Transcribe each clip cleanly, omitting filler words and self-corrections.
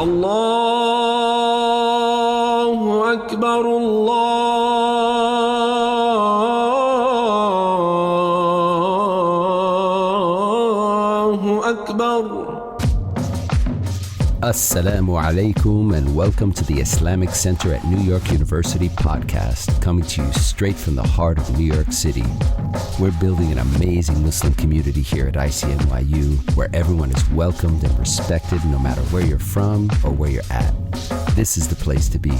الله أكبر الله أكبر. Assalamu alaikum and welcome to the Islamic Center at New York University podcast, coming to you straight from the heart of New York City. We're building an amazing Muslim community here at ICNYU where everyone is welcomed and respected no matter where you're from or where you're at. This is the place to be.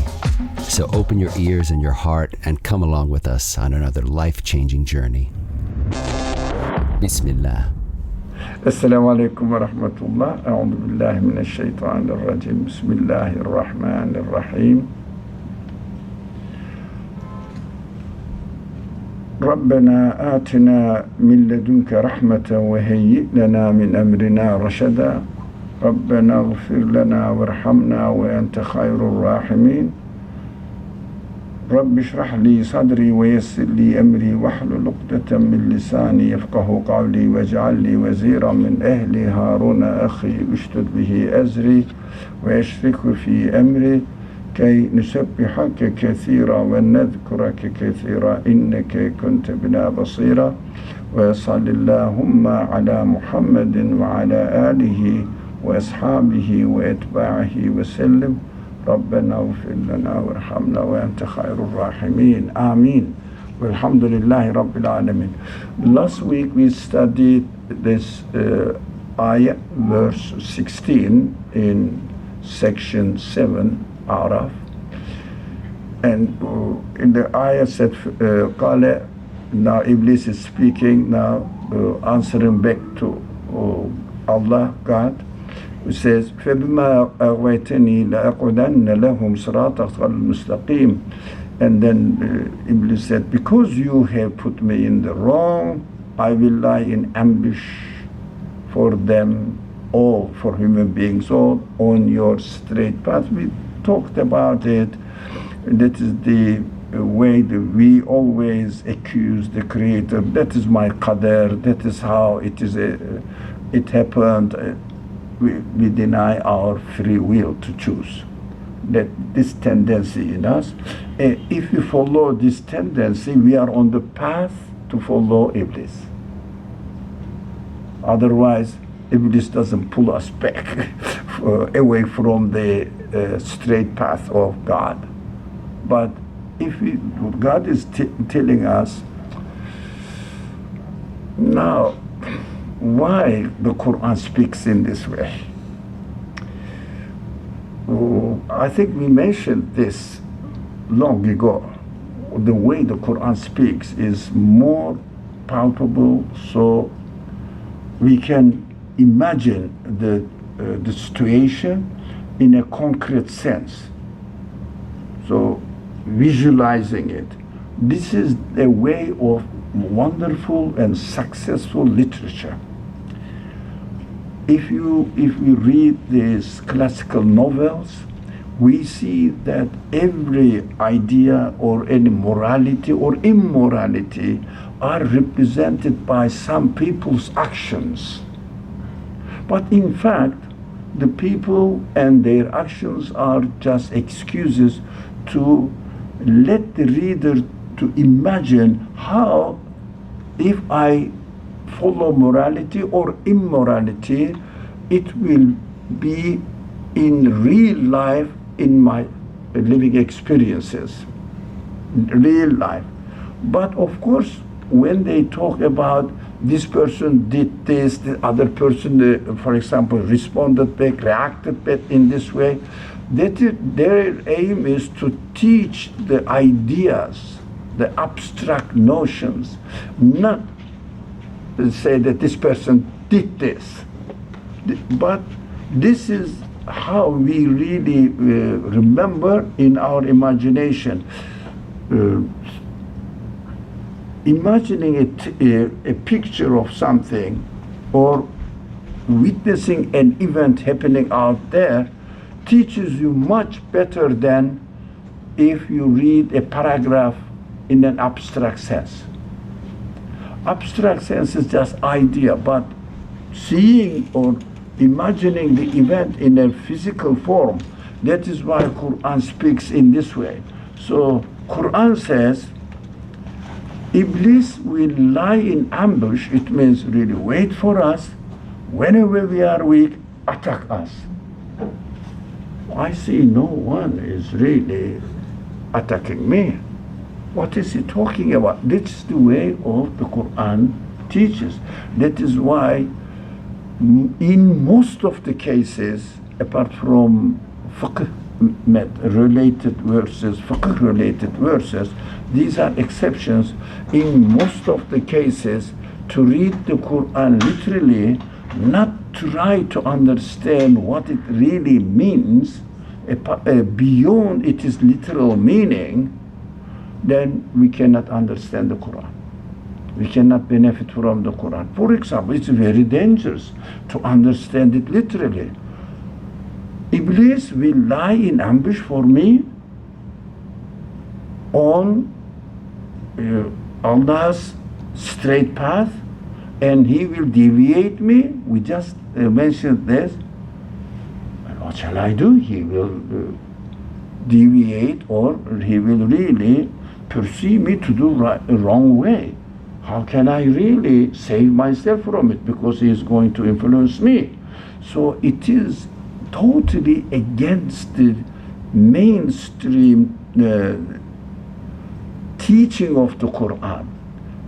So open your ears and your heart and come along with us on another life-changing journey. Bismillah. Assalamu alaikum wa rahmatullah. A'udhu billahi minash shaitanir rajim. Bismillahir rahmanir rahim. ربنا آتنا من لدنك رحمة وهيئ لنا من أمرنا رشدا ربنا اغفر لنا وارحمنا وأنت خير الراحمين رب اشرح لي صدري ويسر لي أمري واحلل عقدة من لساني يفقه قولي واجعل لي وزيرا من أهلي هارون أخي اشدد به أزري ويشرك في أمري كي نسبحك كثيرا ونذكرك كثيرا إنك كنت بنا بصيرا وصل اللهم على محمد وعلى آله وأصحابه وأتباعه وسلم ربنا اغفر لنا وارحمنا وأنت خير الراحمين آمين والحمد لله رب العالمين. Last week we studied this ayah, verse 16 in section 7 Araf, and in the ayah said قال, now Iblis is speaking now, answering back to Allah, God, who says فَبِمَا أَغْوَيْتَنِي لَأَقْعُدَنَّ لَهُمْ صِرَاطَكَ الْمُسْتَقِيمَ. And then Iblis said, because you have put me in the wrong, I will lie in ambush for them all, for human beings all, on your straight path. We talked about it. That is the way that we always accuse the Creator. That is my qadar. That is how it is. It happened. We deny our free will to choose. That this tendency in us. If we follow this tendency, we are on the path to follow Iblis. Otherwise, Iblis doesn't pull us back away from the straight path of God. But if God is telling us now, why the Qur'an speaks in this way? I think we mentioned this long ago. The way the Qur'an speaks is more palpable, so we can imagine the situation in a concrete sense. So visualizing it. This is a way of wonderful and successful literature. If we read these classical novels, we see that every idea or any morality or immorality are represented by some people's actions. But in fact, the people and their actions are just excuses to let the reader to imagine how, if I follow morality or immorality, it will be in real life, in my living experiences, real life. But of course, when they talk about this person did this, the other person, for example, responded back, reacted back in this way, their aim is to teach the ideas, the abstract notions, not say that this person did this. But this is how we really remember in our imagination. Imagining a picture of something or witnessing an event happening out there teaches you much better than if you read a paragraph in an abstract sense. Abstract sense is just idea, but seeing or imagining the event in a physical form. That is why Qur'an speaks in this way. So Qur'an says, Iblis will lie in ambush. It means really wait for us. Whenever we are weak, attack us. I see no one is really attacking me. What is he talking about? That's the way of the Qur'an teaches. That is why in most of the cases, apart from fiqh related verses, these are exceptions. In most of the cases, to read the Quran literally, not try to understand what it really means beyond its literal meaning, then we cannot understand the Quran. We cannot benefit from the Quran. For example, it's very dangerous to understand it literally. Iblis will lie in ambush for me on Allah's straight path, and he will deviate me. We just mentioned this. And what shall I do? He will deviate, or he will really pursue me to do wrong way. How can I really save myself from it? Because he is going to influence me. So it is totally against the mainstream teaching of the Quran.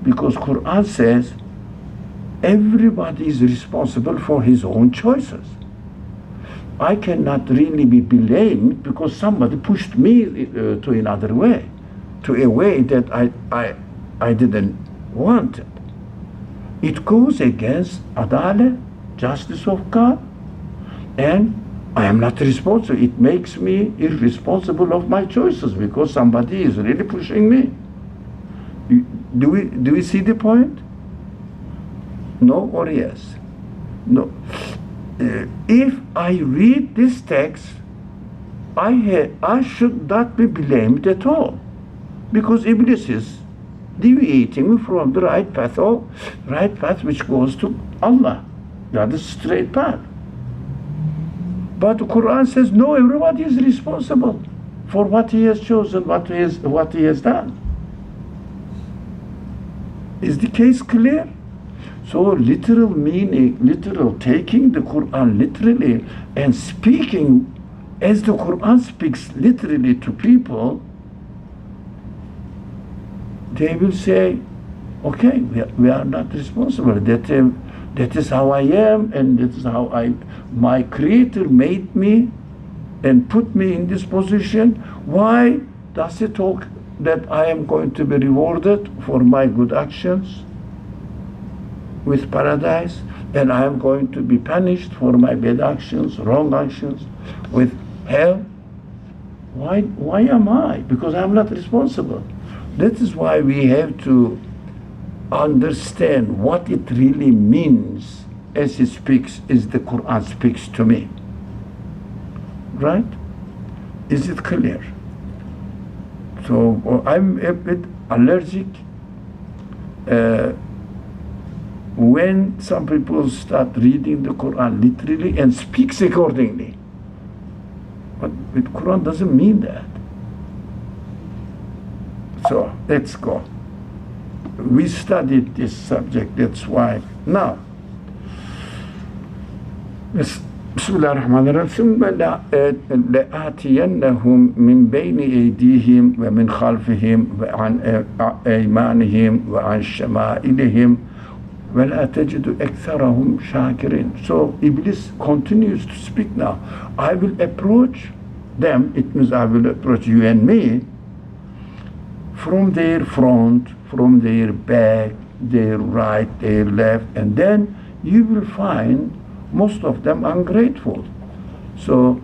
Because Quran says everybody is responsible for his own choices. I cannot really be blamed because somebody pushed me to another way, to a way that I didn't want it. It goes against Adalah, justice of God, and I am not responsible. It makes me irresponsible of my choices because somebody is really pushing me. Do we see the point? No or yes? No. If I read this text, I should not be blamed at all, because Iblis is deviating me from the right path which goes to Allah, that is straight path. But the Quran says no, everybody is responsible for what he has chosen, what he has done. Is the case clear? So literal meaning, literal taking the Quran literally and speaking as the Quran speaks literally to people, they will say, okay, we are not responsible. That is how I am, and that is how my Creator made me and put me in this position. Why does it talk that I am going to be rewarded for my good actions with paradise, and I am going to be punished for my bad actions, wrong actions, with hell? Why am I? Because I am not responsible. That is why we have to understand what it really means as he speaks, as the Quran speaks to me. Right? Is it clear? So I'm a bit allergic when some people start reading the Quran literally and speaks accordingly. But the Quran doesn't mean that. So let's go. We studied this subject, that's why. Now, بسم الله الرحمن الرحيم ثم لآتينهم من بين أيديهم ومن خلفهم وعن أيمانهم وعن شمائلهم ولا تجد أكثرهم شاكرين. So Iblis continues to speak now. I will approach them, it means I will approach you and me, from their front, from their back, their right, their left, and then you will find most of them ungrateful. So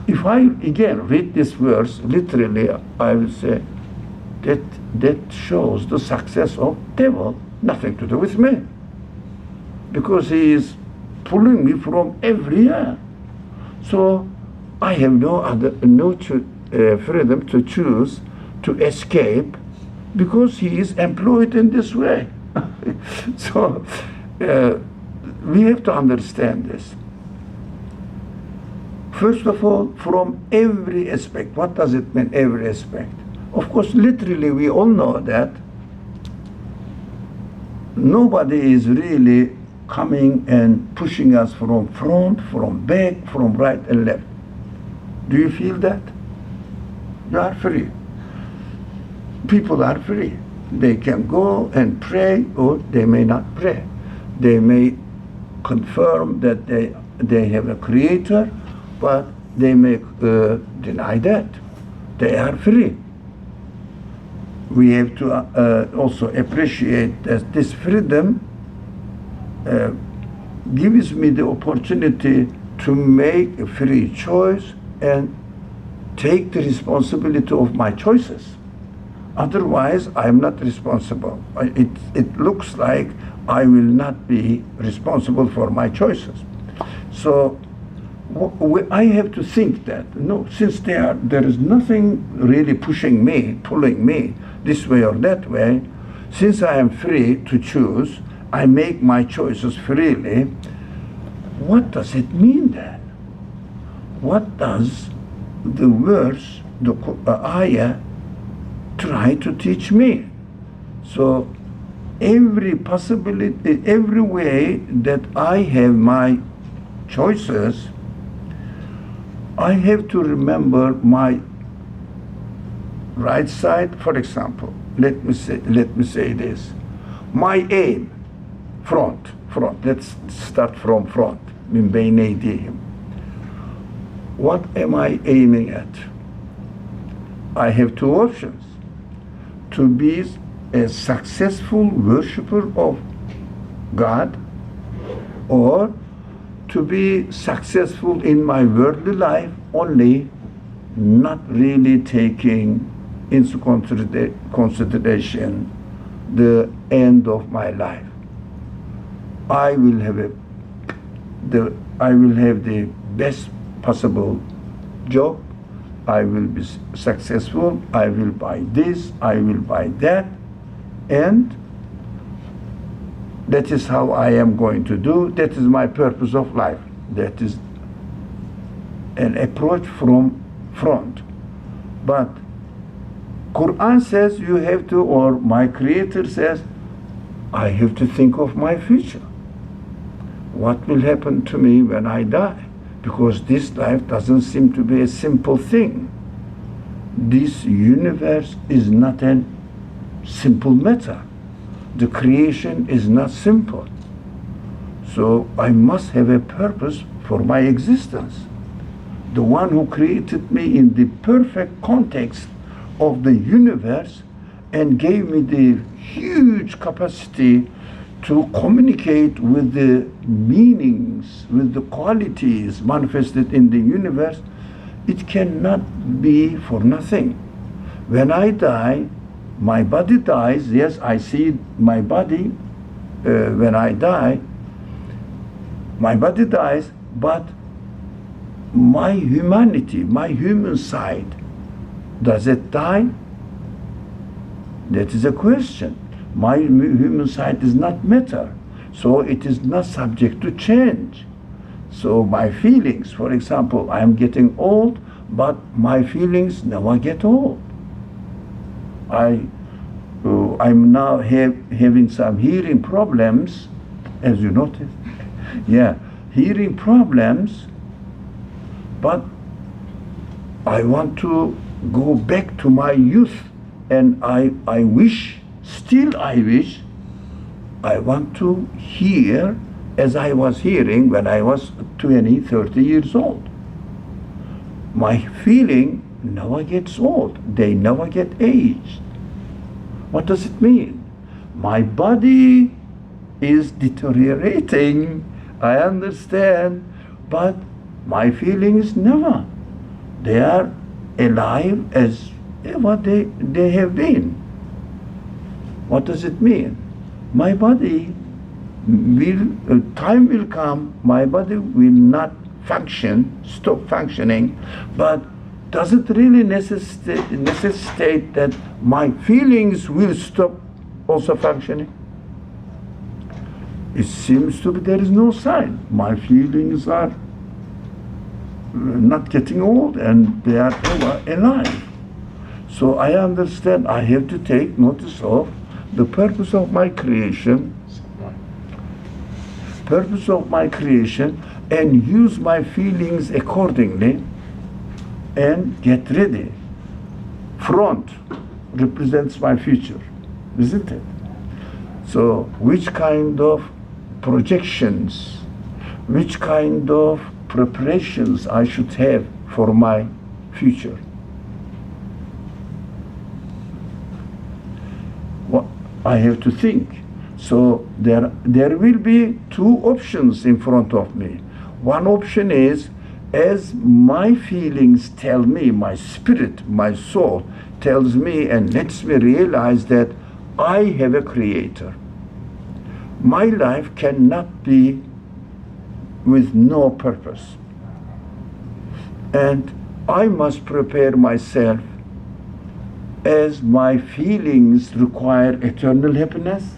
if I again read this verse literally, I will say that shows the success of devil, nothing to do with me, because he is pulling me from everywhere. So I have no freedom to choose to escape, because he is employed in this way. So we have to understand this. First of all, from every aspect. What does it mean, every aspect? Of course, literally, we all know that nobody is really coming and pushing us from front, from back, from right and left. Do you feel that? You are free. People are free. They can go and pray, or they may not pray. They may confirm that they have a creator, but they may deny that. They are free. We have to also appreciate that this freedom gives me the opportunity to make a free choice and take the responsibility of my choices. Otherwise, I am not responsible. It looks like I will not be responsible for my choices. So I have to think that, no, since there is nothing really pushing me, pulling me this way or that way, since I am free to choose, I make my choices freely. What does it mean then? What does the verse, the ayah, try to teach me? So every possibility, every way that I have my choices, I have to remember my right side. For example, let me say this. My aim, front. Let's start from front. Min bayne eydihim. What am I aiming at? I have two options. To be a successful worshipper of God, or to be successful in my worldly life, only not really taking into consideration the end of my life. I will have the best possible job. I will be successful. I will buy this. I will buy that, and that is how I am going to do. That is my purpose of life. That is an approach from front. But Qur'an says you have to, or my Creator says, I have to think of my future. What will happen to me when I die? Because this life doesn't seem to be a simple thing. This universe is not a simple matter. The creation is not simple. So I must have a purpose for my existence. The one who created me in the perfect context of the universe and gave me the huge capacity to communicate with the meanings, with the qualities manifested in the universe, it cannot be for nothing. When I die, my body dies. Yes, I see my body when I die. My body dies, but my humanity, my human side, does it die? That is a question. My human side is not matter, so it is not subject to change. So my feelings, for example, I am getting old, but my feelings never get old. I'm now having some hearing problems, as you notice. Yeah, hearing problems, but I want to go back to my youth, and I wish, still I wish, I want to hear as I was hearing when I was 20, 30 years old. My feeling never gets old. They never get aged. What does it mean? My body is deteriorating, I understand, but my feelings never. They are alive as ever they have been. What does it mean? My body will, time will come, my body will not function, stop functioning, but does it really necessitate that my feelings will stop also functioning? It seems to be there is no sign. My feelings are not getting old and they are ever alive. So I understand I have to take notice of the purpose of my creation, and use my feelings accordingly and get ready. Front represents my future, isn't it? So which kind of projections, which kind of preparations I should have for my future? Well, I have to think. So there will be two options in front of me. One option is, as my feelings tell me, my spirit, my soul tells me and lets me realize that I have a creator. My life cannot be with no purpose. And I must prepare myself as my feelings require eternal happiness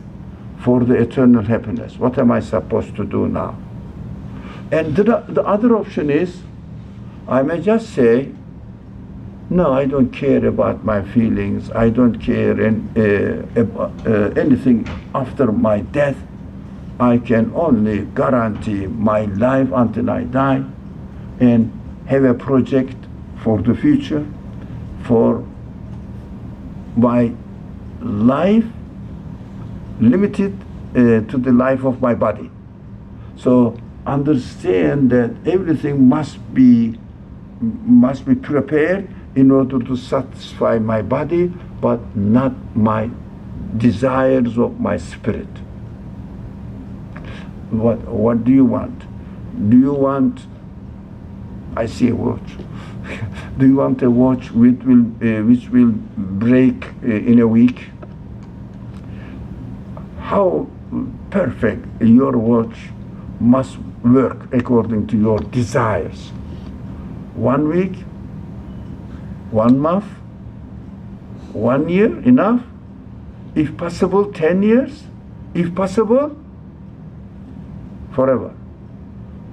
for the eternal happiness. What am I supposed to do now? And the other option is, I may just say, no, I don't care about my feelings. I don't care about anything after my death. I can only guarantee my life until I die and have a project for the future, for my life limited to the life of my body. So understand that everything must be prepared in order to satisfy my body, but not my desires of my spirit. What do you want? Do you want, I see a watch. Do you want a watch which will break in a week? How perfect your watch must work according to your desires. 1 week, 1 month, 1 year, enough? If possible, 10 years? If possible, forever.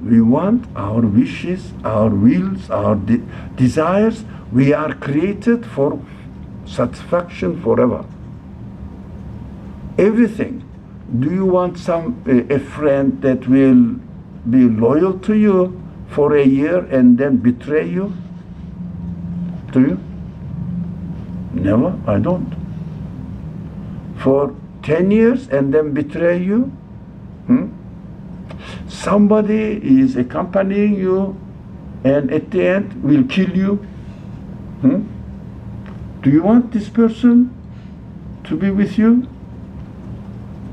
We want our wishes, our wills, our desires. We are created for satisfaction forever. Everything. Do you want a friend that will be loyal to you for a year and then betray you? Do you? Never, I don't. For 10 years and then betray you? Somebody is accompanying you and at the end will kill you. Do you want this person to be with you?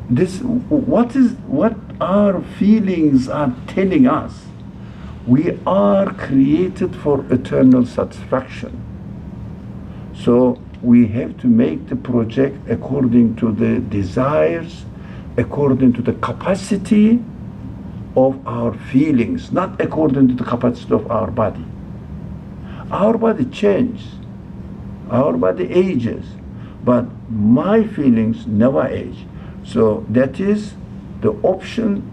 What our feelings are telling us. We are created for eternal satisfaction. So we have to make the project according to the desires, according to the capacity of our feelings, not according to the capacity of our body. Our body changes, our body ages, but my feelings never age. So that is the option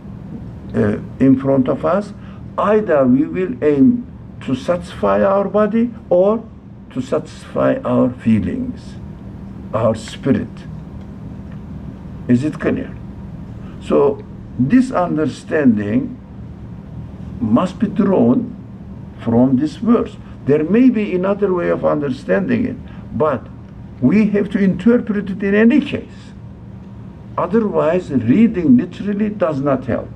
in front of us. Either we will aim to satisfy our body or to satisfy our feelings, our spirit. Is it clear? So this understanding must be drawn from this verse. There may be another way of understanding it, but we have to interpret it in any case. Otherwise, reading literally does not help.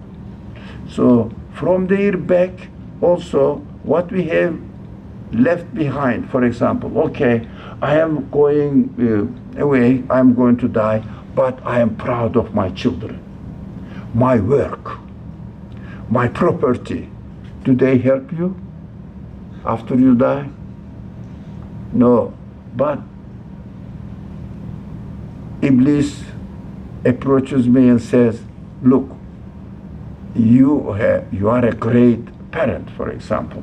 So from there back, also what we have left behind, for example, okay, I am going away, I am going to die, but I am proud of my children, my work, my property. Do they help you after you die? No. But Iblis approaches me and says, look, you are a great parent, for example.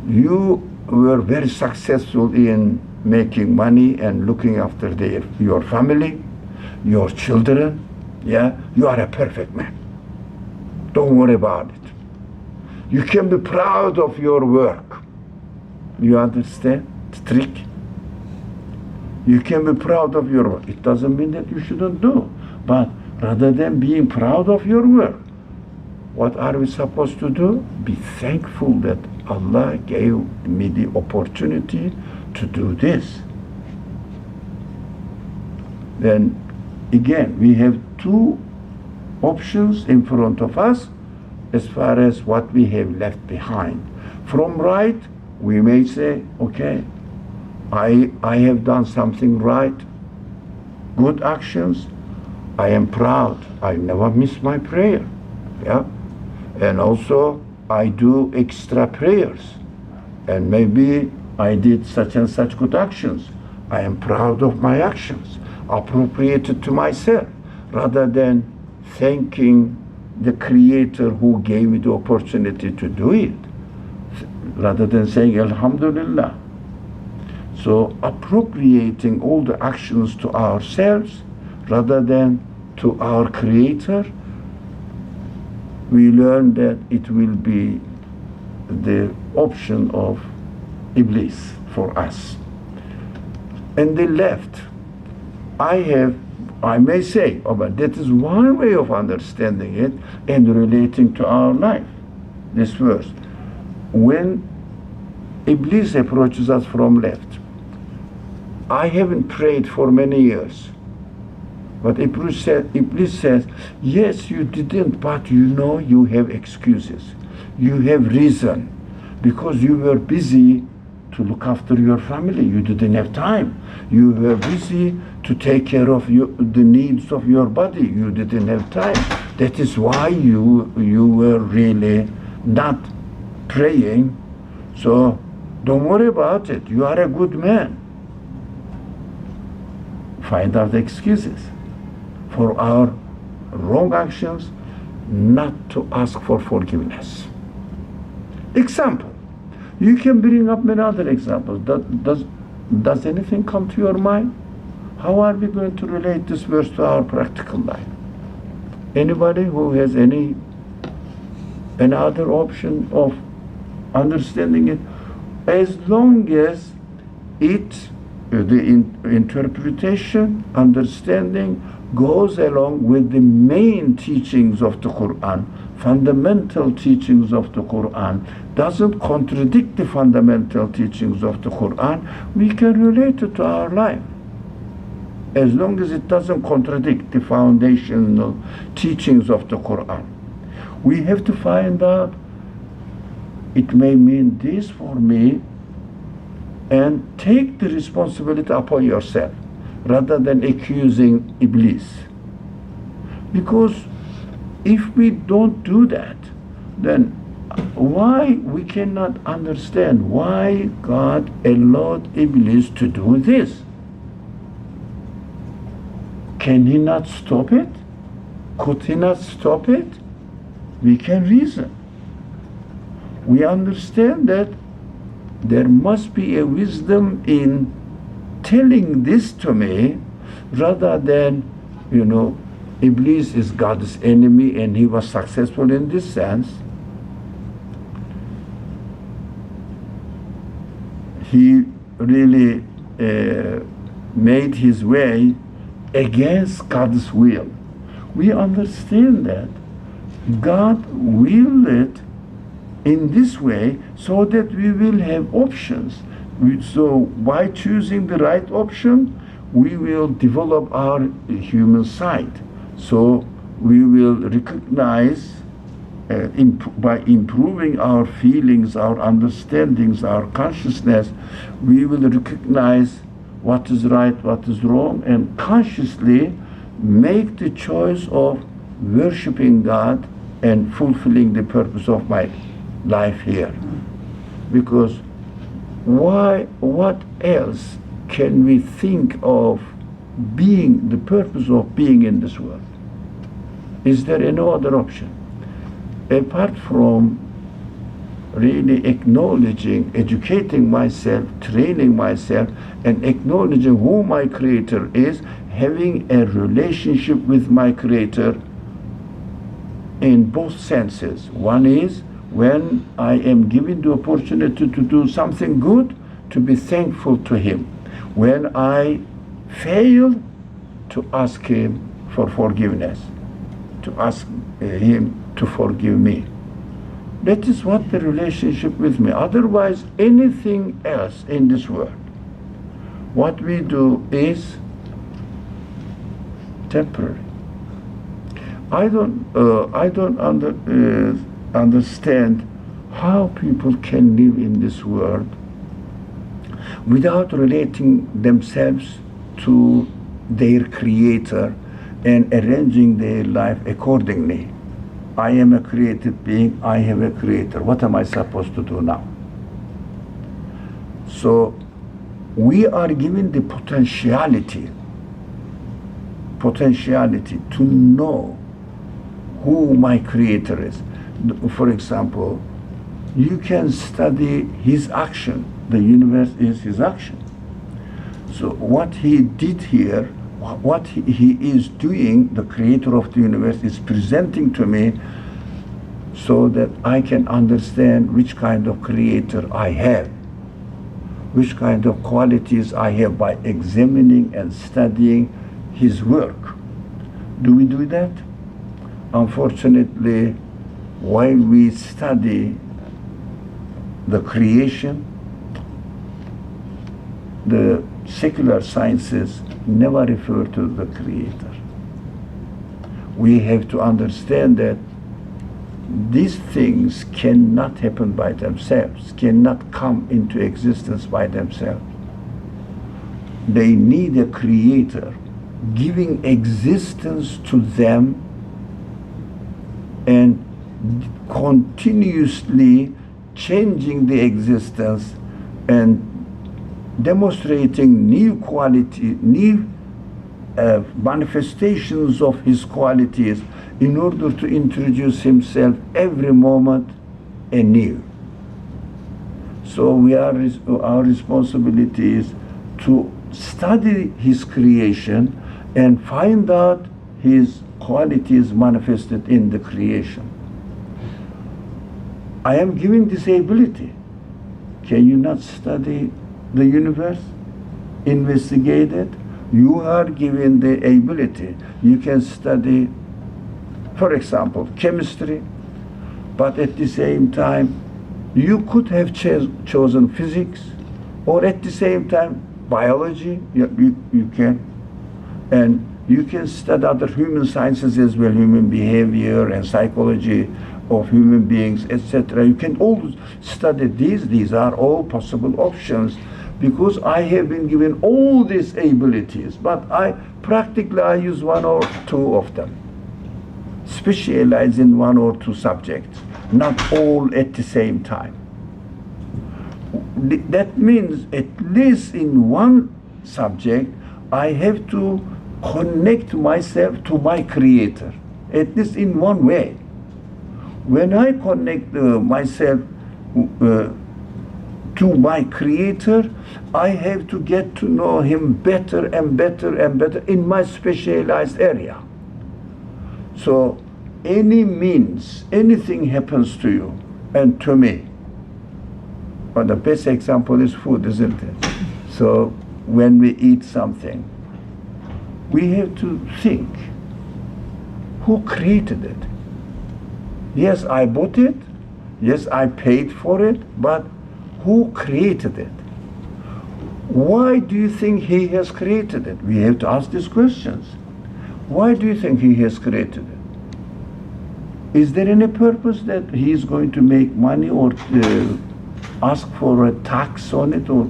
You were very successful in making money and looking after your family, your children. Yeah, you are a perfect man. Don't worry about it. You can be proud of your work. You understand the trick? You can be proud of your work. It doesn't mean that you shouldn't do. But rather than being proud of your work, what are we supposed to do? Be thankful that Allah gave me the opportunity to do this. Then again, we have two options in front of us as far as what we have left behind. From right, we may say, okay, I have done something right, good actions, I am proud, I never miss my prayer, yeah? And also, I do extra prayers, and maybe I did such and such good actions. I am proud of my actions, appropriated to myself, rather than thanking the Creator who gave me the opportunity to do it, rather than saying Alhamdulillah. So appropriating all the actions to ourselves rather than to our Creator, we learn that it will be the option of Iblis for us. And the left, I may say, oh, but that is one way of understanding it and relating to our life. This verse. When Iblis approaches us from left, I haven't prayed for many years. But Iblis says, yes, you didn't, but you know you have excuses. You have reason. Because you were busy to look after your family. You didn't have time. You were busy to take care of the needs of your body. You didn't have time. That is why you were really not praying. So don't worry about it. You are a good man. Find out excuses for our wrong actions, not to ask for forgiveness. Example. You can bring up many other examples. Does anything come to your mind? How are we going to relate this verse to our practical life? Anybody who has any other option of understanding it? As long as the interpretation, understanding goes along with the main teachings of the Qur'an, fundamental teachings of the Qur'an, doesn't contradict the fundamental teachings of the Qur'an, we can relate it to our life. As long as it doesn't contradict the foundational teachings of the Qur'an. We have to find out, it may mean this for me, and take the responsibility upon yourself rather than accusing Iblis. Because if we don't do that, then why we cannot understand why God allowed Iblis to do this? Can he not stop it? Could he not stop it? We can reason. We understand that there must be a wisdom in telling this to me rather than, Iblis is God's enemy and he was successful in this sense. He really made his way against God's will. We understand that God willed it in this way so that we will have options. So by choosing the right option, we will develop our human side. So we will recognize, by improving our feelings, our understandings, our consciousness, we will recognize what is right, what is wrong, and consciously make the choice of worshiping God and fulfilling the purpose of my life here. Because what else can we think of being the purpose of being in this world? Is there any other option? Apart from really acknowledging, educating myself, training myself, and acknowledging who my Creator is, having a relationship with my Creator in both senses. One is When I am given the opportunity to do something good, to be thankful to Him. When I fail, to ask Him for forgiveness, to ask Him to forgive me. That is what the relationship with me. Otherwise, anything else in this world, what we do is temporary. I don't understand how people can live in this world without relating themselves to their Creator and arranging their life accordingly. I am a created being, I have a Creator. What am I supposed to do now? So we are given the potentiality to know who my Creator is. For example, you can study His action. The universe is His action. So what He did here, what He is doing, the Creator of the universe is presenting to me so that I can understand which kind of Creator I have, which kind of qualities I have by examining and studying His work. Do we do that? Unfortunately, while we study the creation, the secular sciences never refer to the Creator. We have to understand that these things cannot happen by themselves, cannot come into existence by themselves. They need a Creator giving existence to them and continuously changing the existence and demonstrating new quality, new manifestations of His qualities in order to introduce Himself every moment anew. So our responsibility is to study His creation and find out His qualities manifested in the creation. I am given this ability. Can you not study the universe? Investigate it? You are given the ability. You can study, for example, chemistry, but at the same time, you could have chosen physics, or at the same time, biology, you can. And you can study other human sciences as well, human behavior and psychology of human beings, etc. You can all study these. These are all possible options because I have been given all these abilities, but I use one or two of them. Specialize in one or two subjects, not all at the same time. That means at least in one subject, I have to connect myself to my Creator, at least in one way. When I connect myself to my Creator, I have to get to know Him better and better and better in my specialized area. So any means, anything happens to you and to me. But the best example is food, isn't it? So when we eat something, we have to think, who created it? Yes, I bought it. Yes, I paid for it. But who created it? Why do you think He has created it? We have to ask these questions. Why do you think He has created it? Is there any purpose that He is going to make money or ask for a tax on it? Or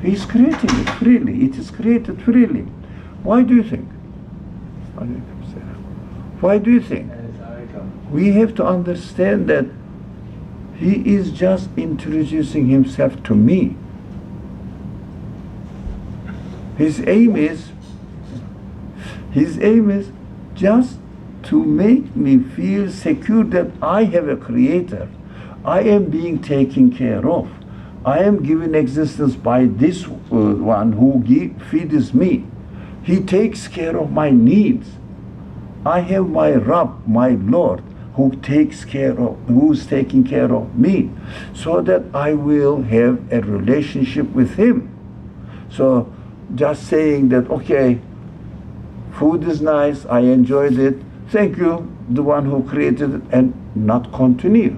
He is creating it freely. It is created freely. Why do you think? Why do you think? We have to understand that He is just introducing Himself to me. His aim is just to make me feel secure that I have a Creator. I am being taken care of. I am given existence by this one who feeds me. He takes care of my needs. I have my Rabb, my Lord. who's taking care of me, so that I will have a relationship with him. So just saying that, okay, food is nice, I enjoyed it, thank you, the one who created it, and not continue.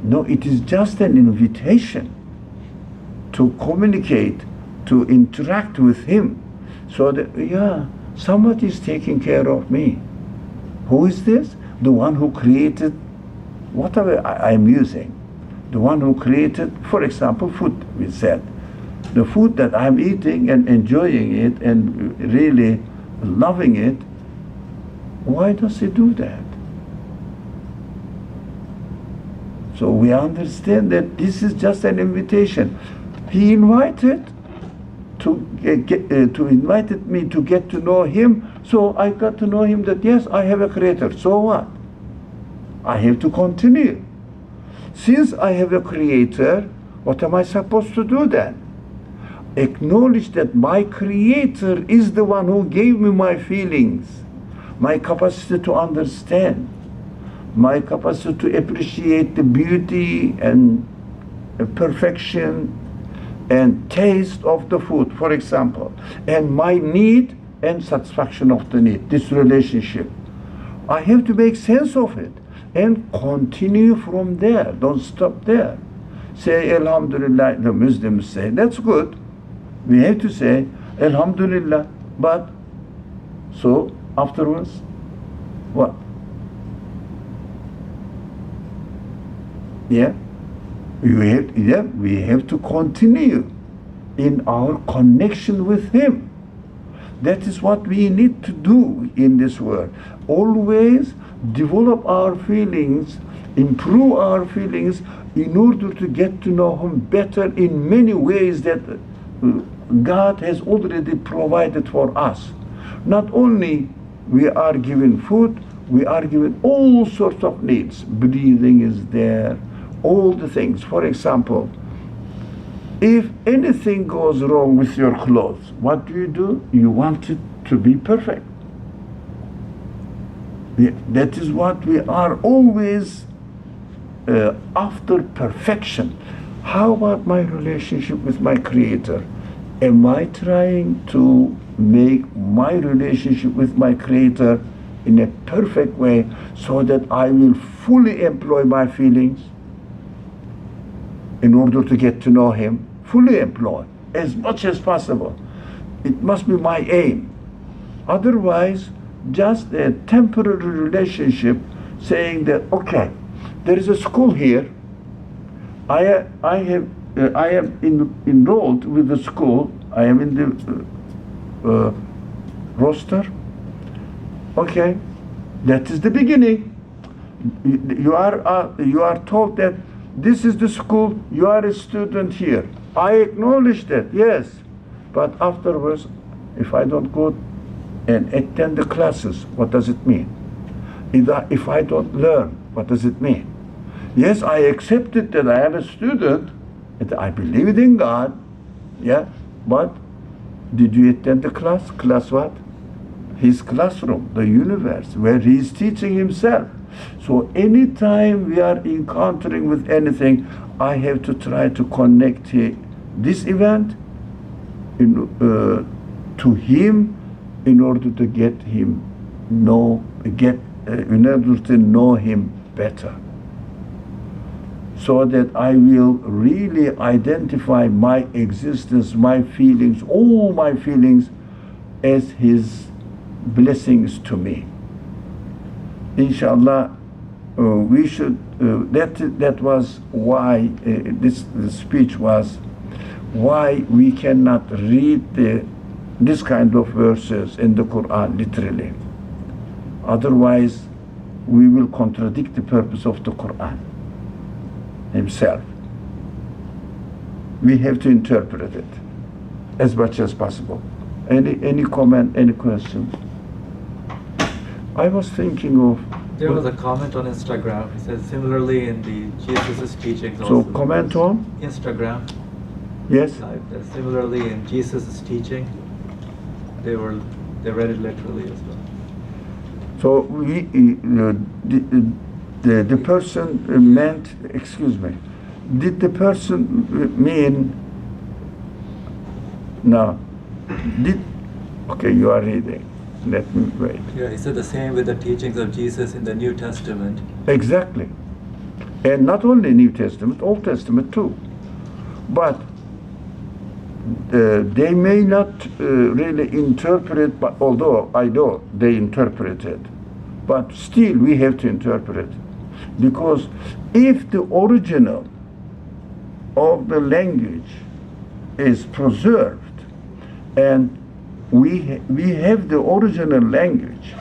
No, it is just an invitation to communicate, to interact with him, so that, yeah, somebody is taking care of me. Who is this? The one who created whatever I'm using. The one who created, for example, food, we said. The food that I'm eating and enjoying it and really loving it, why does he do that? So we understand that this is just an invitation. He invited invited me to get to know him, so I got to know him that yes, I have a creator. So what? I have to continue. Since I have a creator, what am I supposed to do then? Acknowledge that my creator is the one who gave me my feelings, my capacity to understand, my capacity to appreciate the beauty and perfection and taste of the food, for example, and my need and satisfaction of the need, this relationship. I have to make sense of it and continue from there. Don't stop there. Say Alhamdulillah, the Muslims say, that's good. We have to say Alhamdulillah, but so afterwards, what? Yeah? We have to continue in our connection with him. That is what we need to do in this world. Always develop our feelings, improve our feelings in order to get to know him better in many ways that God has already provided for us. Not only we are given food, we are given all sorts of needs. Breathing is there, all the things. For example, if anything goes wrong with your clothes, what do? You want it to be perfect. That is what we are always after perfection. How about my relationship with my Creator? Am I trying to make my relationship with my Creator in a perfect way so that I will fully employ my feelings in order to get to know him? Fully employ as much as possible. It must be my aim. Otherwise, just a temporary relationship saying that, okay, there is a school here, I am enrolled with the school, I am in the roster. Okay, that is the beginning. You are told that this is the school, you are a student here. I acknowledge that, yes, but afterwards, if I don't go and attend the classes, what does it mean? If I don't learn, what does it mean? Yes, I accepted that I am a student, and I believed in God, yeah, but did you attend the class? Class what? His classroom, the universe, where he is teaching himself. So anytime we are encountering with anything, I have to try to connect this event to him in order to get him in order to know him better, so that I will really identify my existence, my feelings, all my feelings as his blessings to me. Inshallah, we should. That was why this speech was why we cannot read this kind of verses in the Qur'an literally. Otherwise, we will contradict the purpose of the Qur'an himself. We have to interpret it as much as possible. Any comment, any question? I was thinking of... There was a comment on Instagram. It says similarly in the Jesus' teachings. So comment on? Instagram. Yes. Similarly in Jesus' teaching, they read it literally as well. So the person meant, excuse me, did the person mean, no, okay, you are reading, let me wait. Yeah, he said the same with the teachings of Jesus in the New Testament. Exactly. And not only New Testament, Old Testament too. But they may not really interpret, but although I know they interpreted, but still we have to interpret. Because if the original of the language is preserved and we have the original language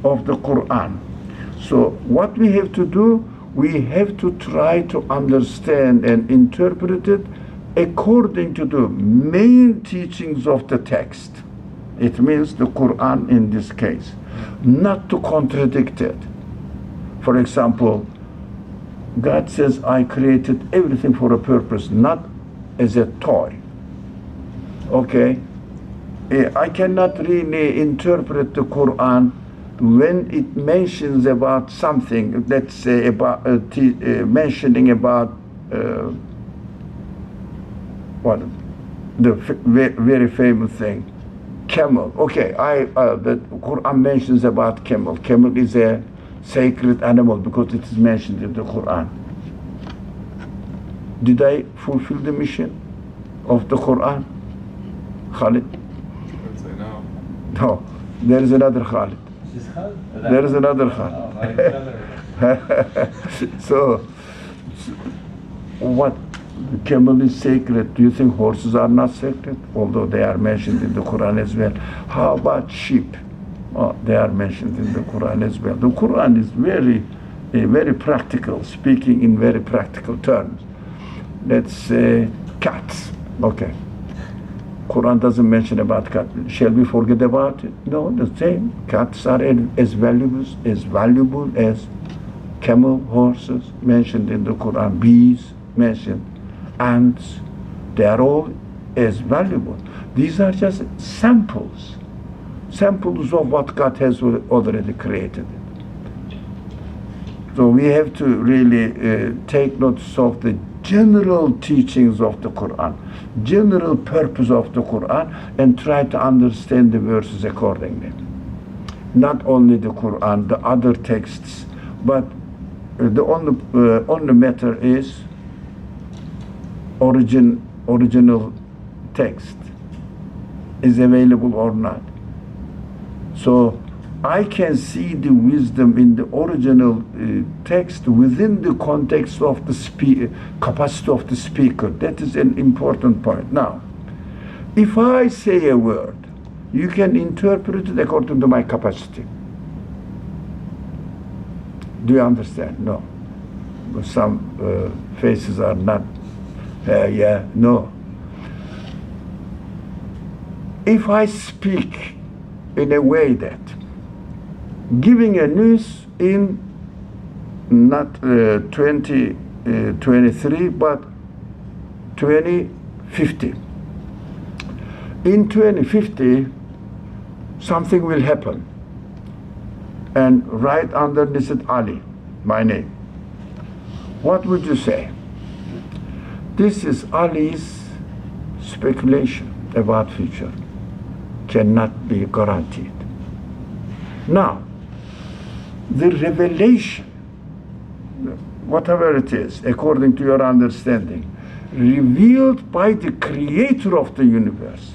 of the Qur'an, so what we have to do, we have to try to understand and interpret it according to the main teachings of the text. It means the Qur'an in this case, not to contradict it. For example, God says, I created everything for a purpose, not as a toy. Okay? I cannot really interpret the Qur'an when it mentions about something, let's say about mentioning about what the very famous thing, camel. Okay, the Quran mentions about camel. Camel is a sacred animal because it is mentioned in the Quran. Did I fulfill the mission of the Quran, Khalid? I'd say no. No, there is another Khalid. There is another Khalid. So, what? The camel is sacred. Do you think horses are not sacred? Although they are mentioned in the Quran as well. How about sheep? Oh, they are mentioned in the Quran as well. The Quran is very practical, speaking in very practical terms. Let's say cats. Okay. Quran doesn't mention about cats. Shall we forget about it? No, the same. Cats are as valuable as camel, horses mentioned in the Quran. Bees mentioned. Ants, they are all as valuable. These are just samples of what God has already created. So we have to really take notice of the general teachings of the Quran, general purpose of the Quran, and try to understand the verses accordingly. Not only the Quran, the other texts, but the only matter is original text is available or not. So I can see the wisdom in the original text within the context of the capacity of the speaker. That is an important point. Now, if I say a word, you can interpret it according to my capacity. Do you understand? No. Some faces are not. No. If I speak in a way that giving a news in not 2023 but 2050. In 2050, something will happen. And right underneath it, Ali, my name. What would you say? This is Ali's speculation about future. Cannot be guaranteed. Now, the revelation, whatever it is, according to your understanding, revealed by the creator of the universe,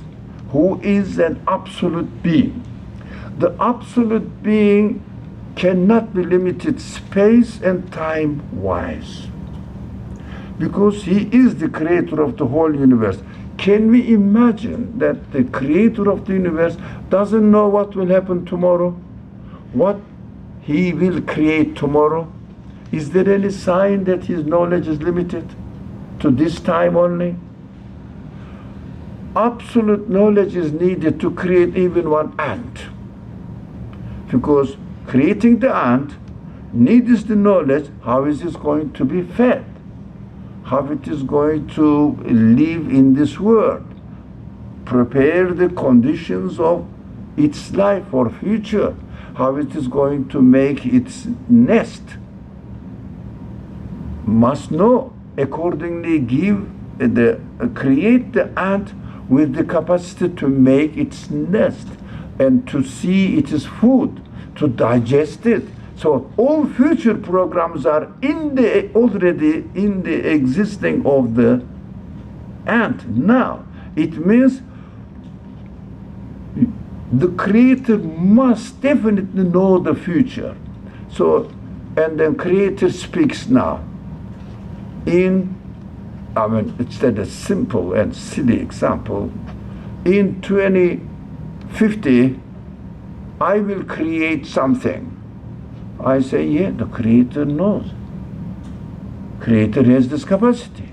who is an absolute being. The absolute being cannot be limited space and time wise, because he is the creator of the whole universe. Can we imagine that the creator of the universe doesn't know what will happen tomorrow? What he will create tomorrow? Is there any sign that his knowledge is limited to this time only? Absolute knowledge is needed to create even one ant, because creating the ant needs the knowledge how is it going to be fed, how it is going to live in this world, prepare the conditions of its life for future, how it is going to make its nest must know, accordingly create the ant with the capacity to make its nest and to see its food, to digest it. So all future programs are already in the existing of the ant. Now, it means the creator must definitely know the future. So, and then creator speaks now. It's a simple and silly example. In 2050, I will create something. I say, yeah, the creator knows. Creator has this capacity.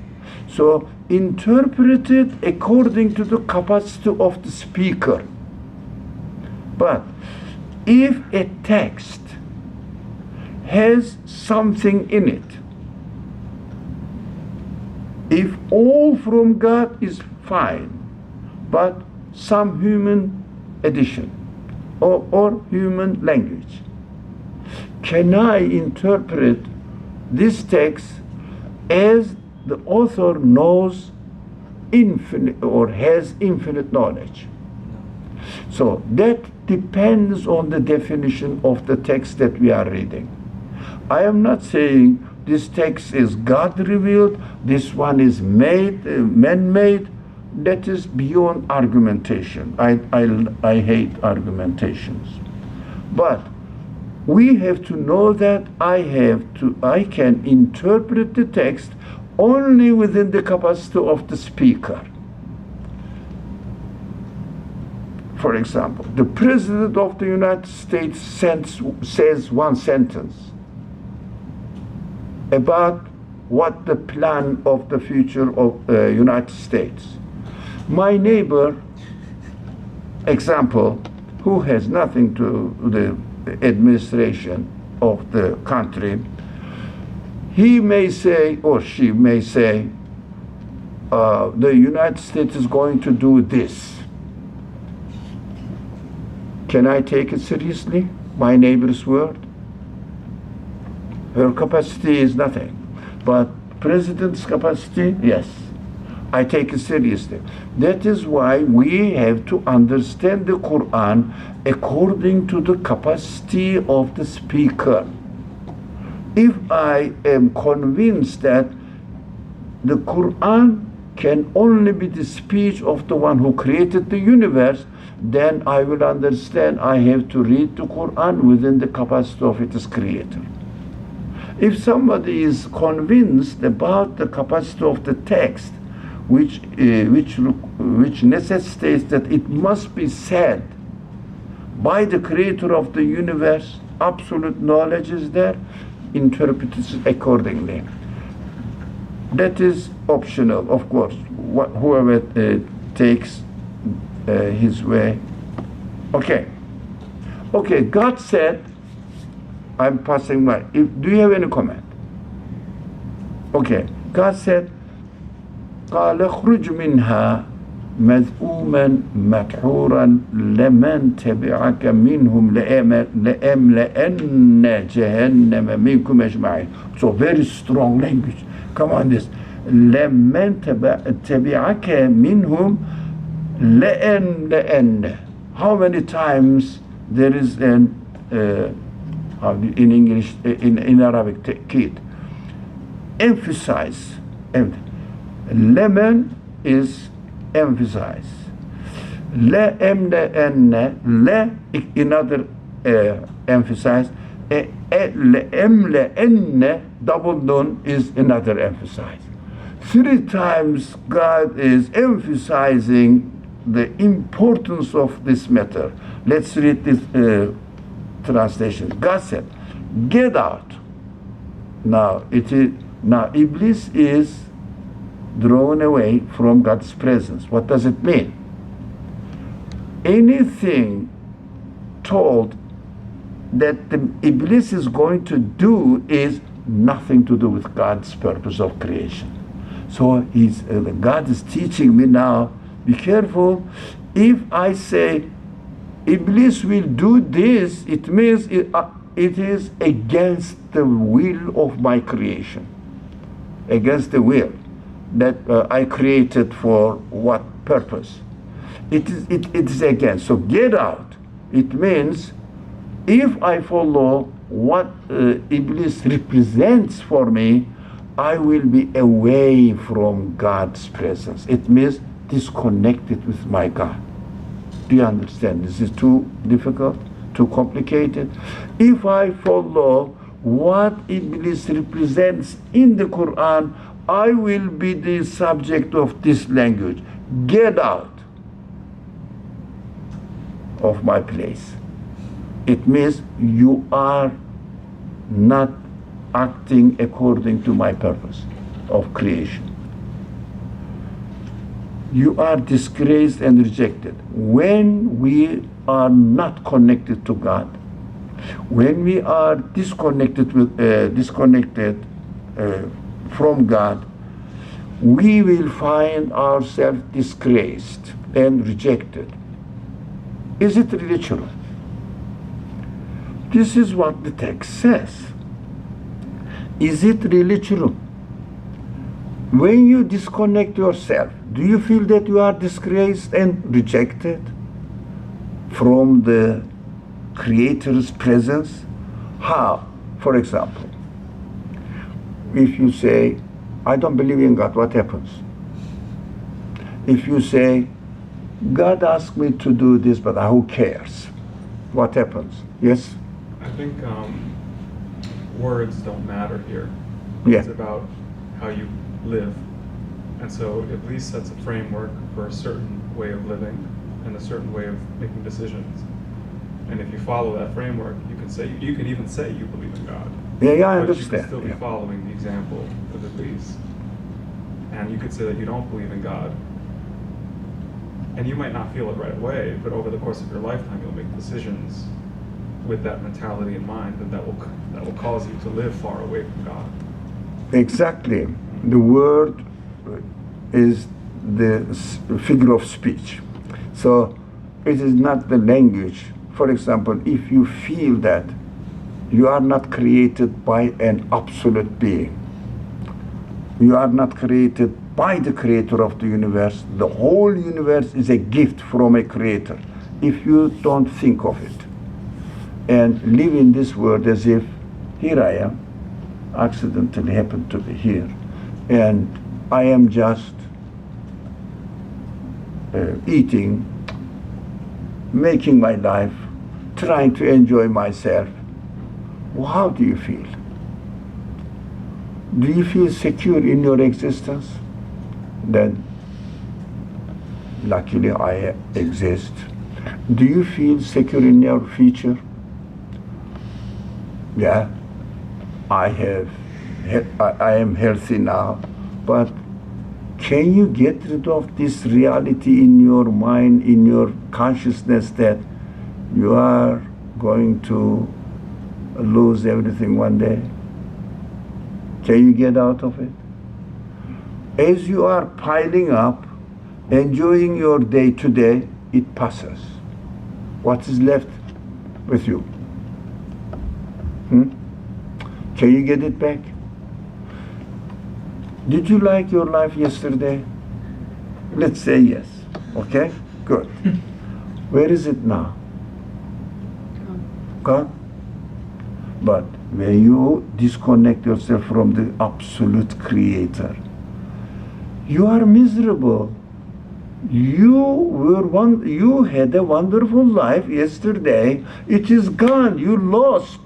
So interpret it according to the capacity of the speaker. But if a text has something in it, if all from God is fine, but some human addition or human language, can I interpret this text as the author knows infinite or has infinite knowledge? So that depends on the definition of the text that we are reading. I am not saying this text is God revealed, this one is man-made. That is beyond argumentation. I hate argumentations. But we have to know that I can interpret the text only within the capacity of the speaker. For example, the President of the United States says one sentence about what the plan of the future of the United States. My neighbor, example, who has nothing to the administration of the country, he may say, or she may say, the United States is going to do this. Can I take it seriously? My neighbor's word? Her capacity is nothing. But President's capacity, yes. I take it seriously. That is why we have to understand the Qur'an according to the capacity of the speaker. If I am convinced that the Qur'an can only be the speech of the one who created the universe, then I will understand I have to read the Qur'an within the capacity of its creator. If somebody is convinced about the capacity of the text, which necessitates that it must be said by the creator of the universe, absolute knowledge is there, interpret it accordingly. That is optional, of course. Whoever takes his way. Okay, God said, I'm passing by. Do you have any comment? Okay, God said, قال اخرج منها مذءوما مدحورا لمن تبعك منهم لأملأن جهنم منكم أجمعين. So very strong language. Come on, this. لمن تبعك منهم لأملأن. How many times there is an in English, in Arabic, ta'kid, emphasize. Lemon is emphasize. La emla'anna, la another emphasize. Emla'anna, double nun, is another emphasize. 3 times God is emphasizing the importance of this matter. Let's read this translation. God said, get out. Now Iblis is drawn away from God's presence. What does it mean? Anything told that the Iblis is going to do is nothing to do with God's purpose of creation. So God is teaching me now, be careful. If I say Iblis will do this, it means it is against the will of my creation. against the will that I created for what purpose. It is against. So get out. It means if I follow what Iblis represents for me, I will be away from God's presence. It means disconnected with my God. Do you understand? This is too difficult, too complicated. If I follow what Iblis represents in the Quran, I will be the subject of this language. Get out of my place. It means you are not acting according to my purpose of creation. You are disgraced and rejected. When we are not connected to God, when we are disconnected from God, we will find ourselves disgraced and rejected. Is it really true? This is what the text says. Is it really true? When you disconnect yourself, do you feel that you are disgraced and rejected from the Creator's presence? How? For example, if you say, I don't believe in God, what happens? If you say, God asked me to do this, but who cares? What happens? Yes? I think words don't matter here. Yeah. It's about how you live. And so Iblis sets a framework for a certain way of living and a certain way of making decisions. And if you follow that framework, you can even say you believe in God. Yeah, I but understand. you can still be following the example of Iblis. And you could say that you don't believe in God. And you might not feel it right away, but over the course of your lifetime, you'll make decisions with that mentality in mind, and that will cause you to live far away from God. Exactly. The word is the figure of speech. So it is not the language. For example, if you feel that you are not created by an absolute being, you are not created by the creator of the universe, the whole universe is a gift from a creator. If you don't think of it and live in this world as if here I am, accidentally happened to be here, and I am just eating, making my life, trying to enjoy myself, well, how do you feel? Do you feel secure in your existence? Then, luckily I exist. Do you feel secure in your future? Yeah, I am healthy now, but can you get rid of this reality in your mind, in your consciousness that you are going to lose everything one day? Can you get out of it? As you are piling up, enjoying your day to day, it passes. What is left with you? Can you get it back? Did you like your life yesterday? Let's say yes. Okay? Good. Where is it now? Gone? But when you disconnect yourself from the absolute creator, you are miserable. You had a wonderful life yesterday. It is gone. You lost.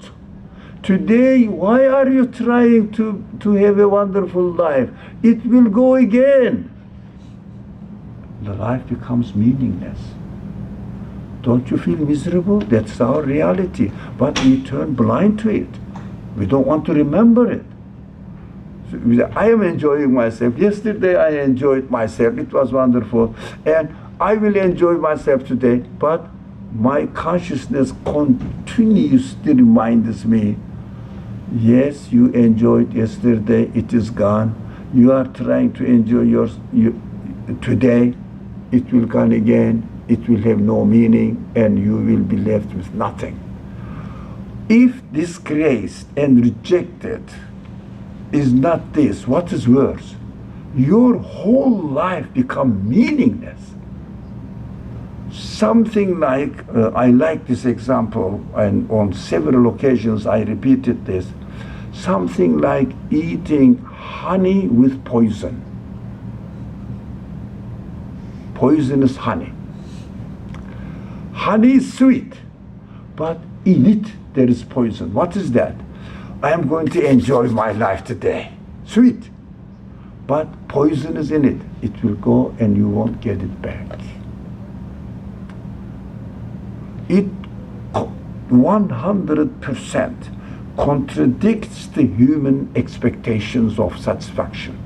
Today, why are you trying to have a wonderful life? It will go again. The life becomes meaningless. Don't you feel miserable? That's our reality. But we turn blind to it. We don't want to remember it. So I am enjoying myself. Yesterday I enjoyed myself. It was wonderful. And I will enjoy myself today. But my consciousness continuously reminds me, yes, you enjoyed yesterday. It is gone. You are trying to enjoy today. It will come again. It will have no meaning, and you will be left with nothing. If disgraced and rejected, is not this. What is worse? Your whole life become meaningless. Something like, I like this example, and on several occasions I repeated this, something like eating honey with poison. Poisonous honey. Honey is sweet, but in it there is poison. What is that? I am going to enjoy my life today. Sweet, but poison is in it. It will go and you won't get it back. It 100% contradicts the human expectations of satisfaction.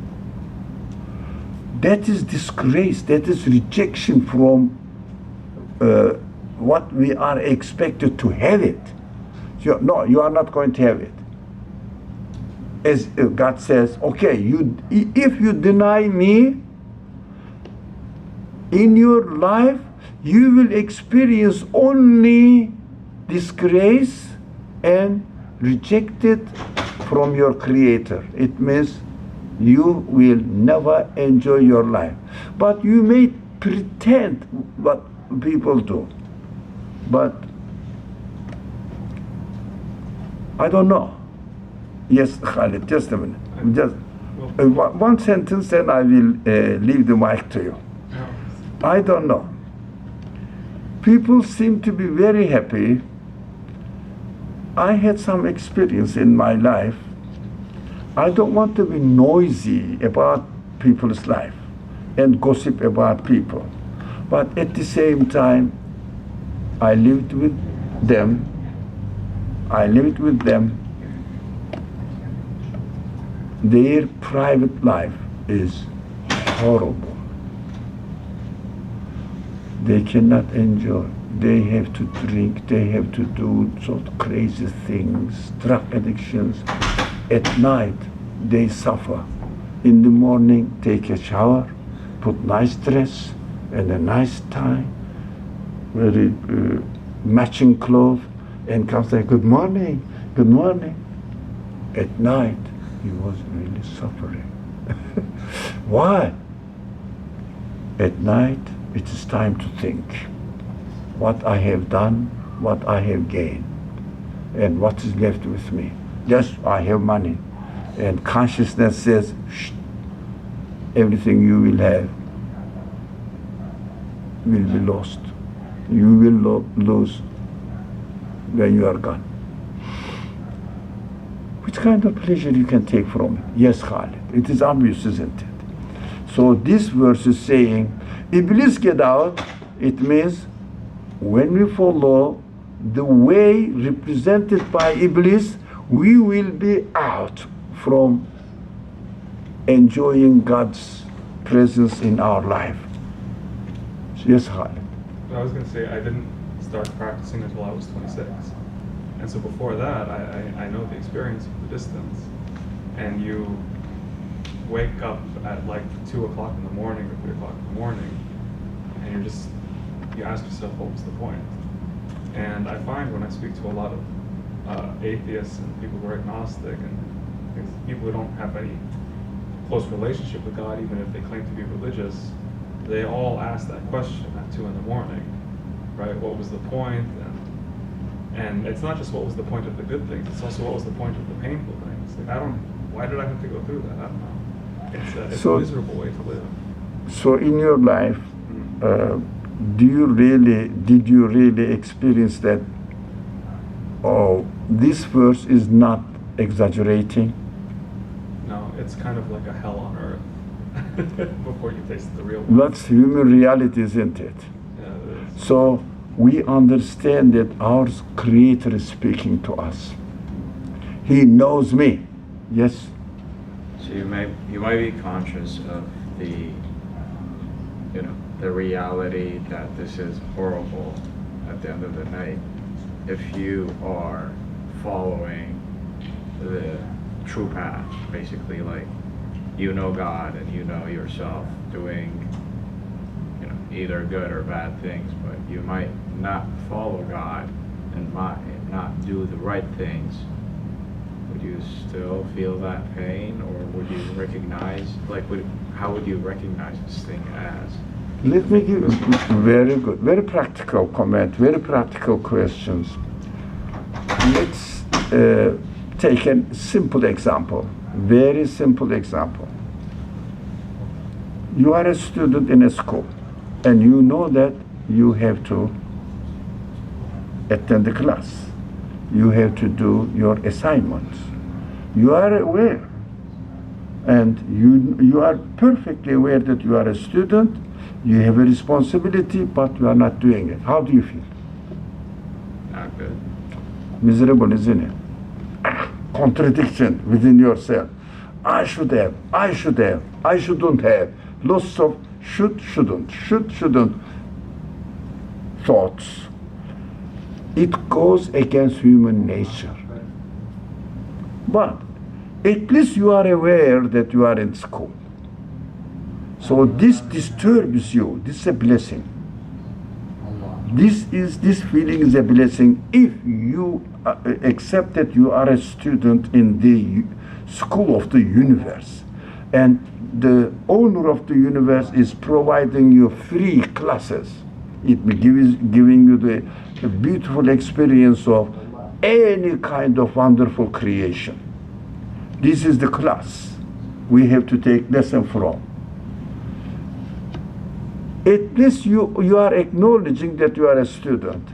That is disgrace, that is rejection from what we are expected to have it. No, you are not going to have it. As God says, okay, if you deny me in your life, you will experience only disgrace and rejected from your Creator. It means you will never enjoy your life. But you may pretend what people do. But I don't know. Yes, Khalid, just a minute. Just one sentence, and I will leave the mic to you. I don't know. People seem to be very happy. I had some experience in my life. I don't want to be noisy about people's life and gossip about people. But at the same time, I lived with them. Their private life is horrible. They cannot enjoy. They have to drink. They have to do sort of crazy things, drug addictions. At night, they suffer. In the morning, take a shower, put nice dress and a nice tie, very matching clothes, and come say, good morning, good morning. At night, he was really suffering. Why? At night, it is time to think what I have done, what I have gained, and what is left with me. Yes, I have money. And consciousness says, shh, everything you will have will be lost. You will lose when you are gone. Which kind of pleasure you can take from it? Yes, Khalid, it is obvious, isn't it? So this verse is saying, Iblis get out. It means when we follow the way represented by Iblis, we will be out from enjoying God's presence in our life. Yes, Khalid. I was going to say, I didn't start practicing until I was 26. And so before that, I know the experience of the distance. And you wake up at like 2 o'clock in the morning or 3 o'clock in the morning, and you ask yourself, what was the point? And I find when I speak to a lot of atheists and people who are agnostic and people who don't have any close relationship with God, even if they claim to be religious, they all ask that question at 2 in the morning, right? What was the point? And it's not just what was the point of the good things, it's also what was the point of the painful things. Like, why did I have to go through that? I don't know. It's a miserable way to live. So in your life, did you really experience that, oh, this verse is not exaggerating? No, it's kind of like a hell on earth before you taste the real one. That's human reality, isn't it? Yeah, it is. So we understand that our Creator is speaking to us. He knows me. Yes? So you might be conscious of the reality that this is horrible at the end of the night. If you are following the true path, basically, like you know God and you know yourself doing either good or bad things, but you might not follow God and might not do the right things. Would you still feel that pain, or would you recognize, how would you recognize this thing as? Let me give very good, very practical comment, very practical questions. Let's take a simple example, very simple example. You are a student in a school, and you know that you have to attend the class. You have to do your assignments. You are aware, and you are perfectly aware that you are a student, you have a responsibility, but you are not doing it. How do you feel? Not good. Miserable, isn't it? Contradiction within yourself. I should have, I shouldn't have. Lots of shouldn't thoughts. It goes against human nature. But at least you are aware that you are in school. So this disturbs you. This is a blessing. This feeling is a blessing if you accept that you are a student in the school of the universe, and the owner of the universe is providing you free classes. It is giving you the beautiful experience of any kind of wonderful creation. This is the class we have to take lesson from. At least you are acknowledging that you are a student,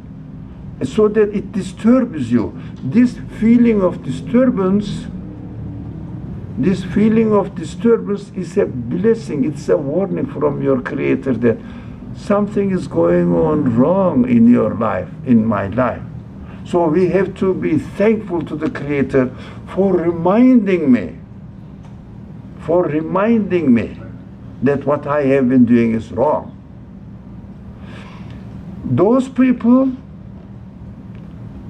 so that it disturbs you. This feeling of disturbance is a blessing. It's a warning from your Creator that something is going on wrong in your life, in my life. So we have to be thankful to the Creator for reminding me that what I have been doing is wrong. Those people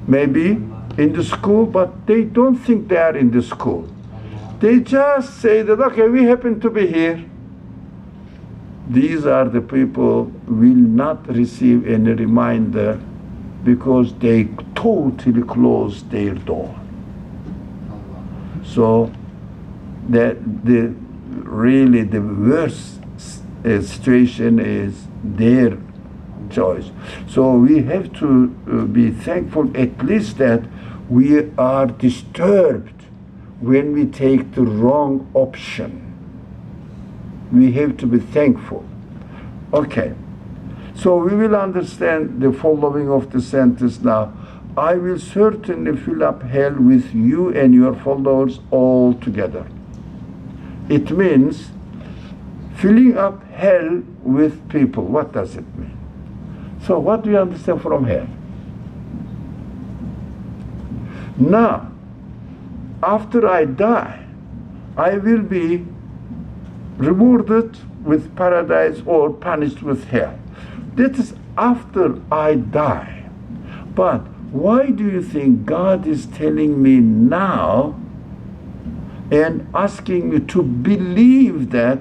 may be in the school, but they don't think they are in the school. They just say that, okay, we happen to be here. These are the people who will not receive any reminder because they totally close their door. So the worst situation is their choice. So we have to be thankful at least that we are disturbed when we take the wrong option. We have to be thankful. Okay, so we will understand the following of the sentence now. I will certainly fill up hell with you and your followers all together. It means filling up hell with people. What does it mean? So what do you understand from hell? Now, after I die, I will be rewarded with paradise or punished with hell. That is after I die. But why do you think God is telling me now and asking me to believe that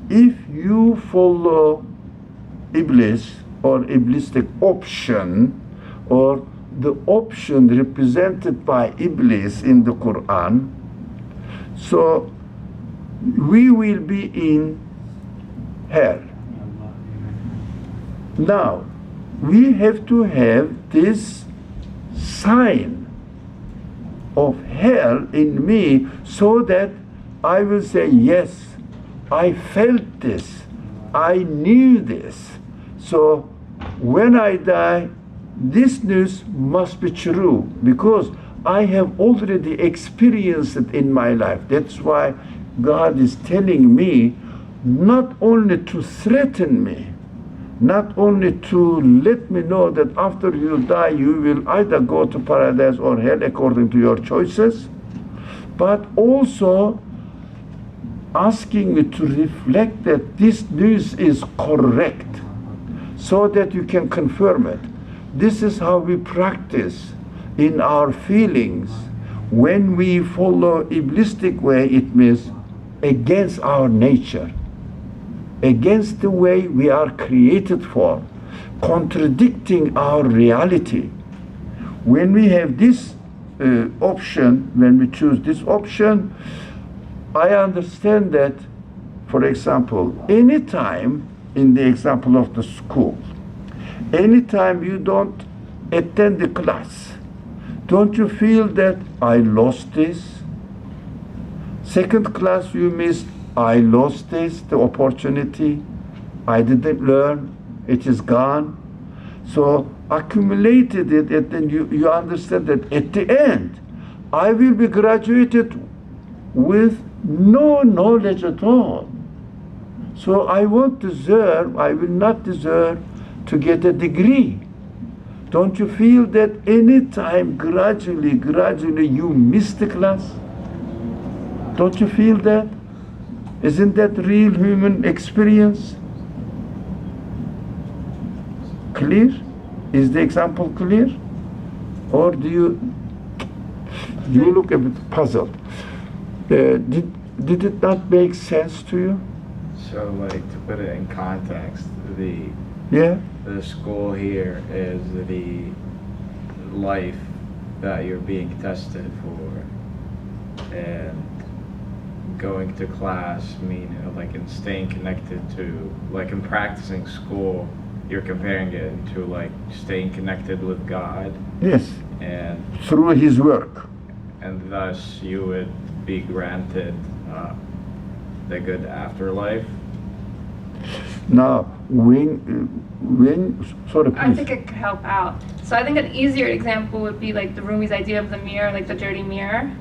if you follow Iblis or Iblistic option, or the option represented by Iblis in the Qur'an, so we will be in hell. Now, we have to have this sign of hell in me so that I will say, yes, I felt this, I knew this. So when I die, this news must be true because I have already experienced it in my life. That's why God is telling me not only to threaten me, not only to let me know that after you die you will either go to paradise or hell according to your choices, but also asking me to reflect that this news is correct so that you can confirm it. This is how we practice in our feelings. When we follow Iblistic way, it means against our nature, against the way we are created for, contradicting our reality. When we have this option, when we choose this option, I understand that, for example, anytime, in the example of the school, anytime you don't attend the class, don't you feel that I lost this? Second class you missed, I lost this, the opportunity. I didn't learn, it is gone. So accumulated it, and then you understand that at the end, I will be graduated with no knowledge at all. So I will not deserve to get a degree. Don't you feel that any time gradually you miss the class? Don't you feel that? Isn't that real human experience? Clear? Is the example clear? Or do you look a bit puzzled? Did it not make sense to you? So, like, to put it in context, the school here is the life that you're being tested for, and going to class, meaning like in staying connected to, like in practicing school, you're comparing it to like staying connected with God. Yes. And through His work. And thus you would be granted the good afterlife. Now, when sort of. I think it could help out. So I think an easier example would be like the Rumi's idea of the mirror, like the dirty mirror.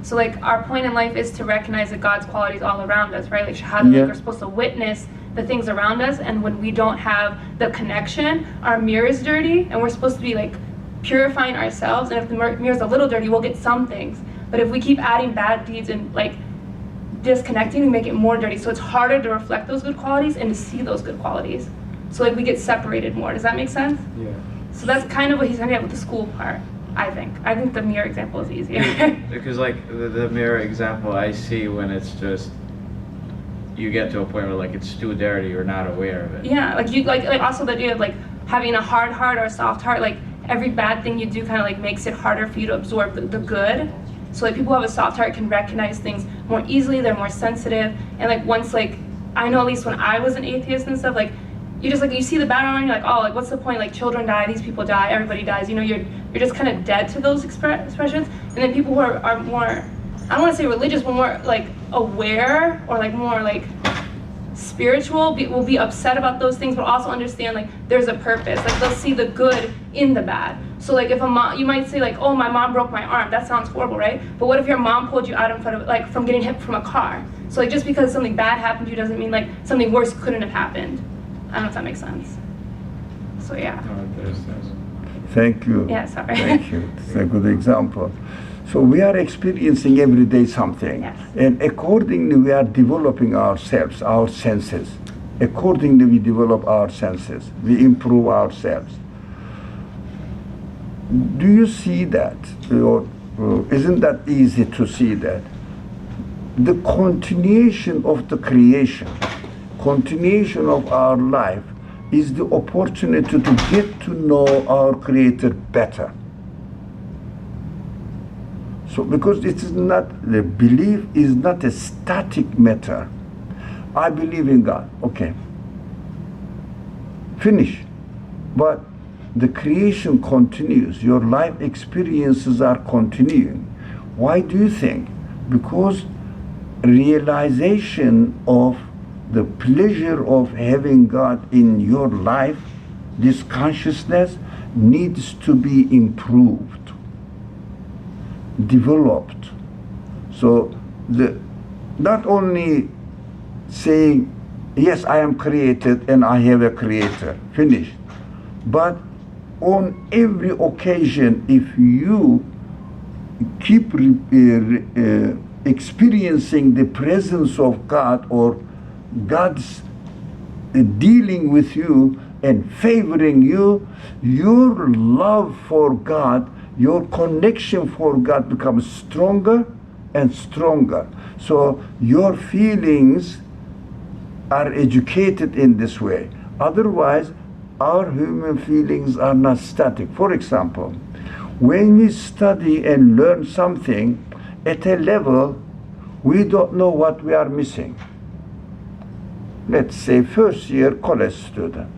So like our point in life is to recognize that God's qualities all around us, right? Like Shahada, like we're supposed to witness the things around us, and when we don't have the connection, our mirror is dirty, and we're supposed to be like purifying ourselves. And if the mirror is a little dirty, we'll get some things. But if we keep adding bad deeds and like disconnecting, we make it more dirty. So it's harder to reflect those good qualities and to see those good qualities. So like we get separated more. Does that make sense? Yeah. So that's kind of what he's trying to get with the school part, I think. I think the mirror example is easier. Because like the mirror example I see when it's just, you get to a point where like it's too dirty, you're not aware of it. Yeah, like you like also the idea of like having a hard heart or a soft heart, like every bad thing you do kind of like makes it harder for you to absorb the good. So like people who have a soft heart can recognize things more easily, they're more sensitive, and like once like, I know at least when I was an atheist and stuff, like you just like, you see the bad around, you're like, oh, like what's the point, like children die, these people die, everybody dies, you know, you're just kind of dead to those expressions. And then people who are more, I don't want to say religious, but more like aware or like more like spiritual will be upset about those things, but also understand like there's a purpose, like they'll see the good in the bad. So like if a mom, you might say like, oh, my mom broke my arm, that sounds horrible, right? But what if your mom pulled you out in front of, like from getting hit from a car? So like just because something bad happened to you doesn't mean like something worse couldn't have happened. I don't know if that makes sense. So yeah. Thank you. Yeah, sorry. Thank you. It's a good example. So we are experiencing every day something. Yes. And accordingly we are developing ourselves, our senses. Accordingly we develop our senses. We improve ourselves. Do you see that? Or isn't that easy to see that? The continuation of the creation, continuation of our life is the opportunity to get to know our Creator better. So because it is not, the belief is not a static matter. I believe in God, okay. Finish. But the creation continues. Your life experiences are continuing. Why do you think? Because realization of the pleasure of having God in your life, this consciousness needs to be improved, developed. So not only saying, yes, I am created and I have a creator, finished. But on every occasion, if you keep experiencing the presence of God or God's dealing with you and favoring you, your love for God, your connection for God becomes stronger and stronger. So your feelings are educated in this way. Otherwise, our human feelings are not static. For example, When we study and learn something at a level, we don't know what we are missing. Let's say first year college student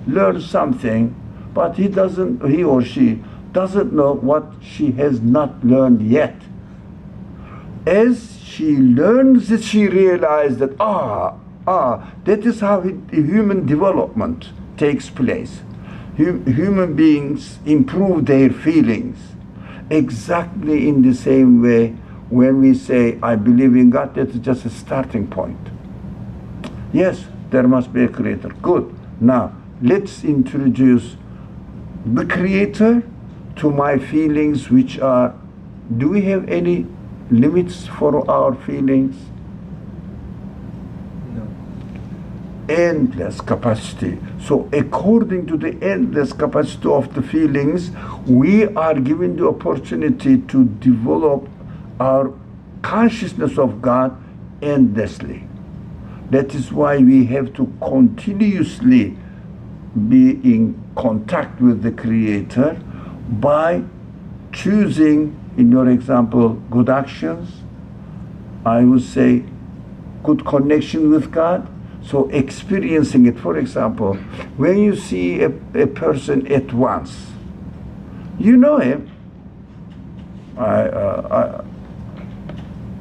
learns something, but he or she doesn't know what she has not learned yet. As she learns it, she realizes that that is how human development takes place. Human beings improve their feelings exactly in the same way. When we say I believe in God, that's just a starting point. Yes, there must be a creator. Good. Now let's introduce the creator to my feelings, which are, do we have any limits for our feelings? Endless capacity. So according to the endless capacity of the feelings, we are given the opportunity to develop our consciousness of God endlessly. That is why we have to continuously be in contact with the Creator by choosing, in your example, good actions. I would say good connection with God. So experiencing it, for example, when you see a person at once, you know him.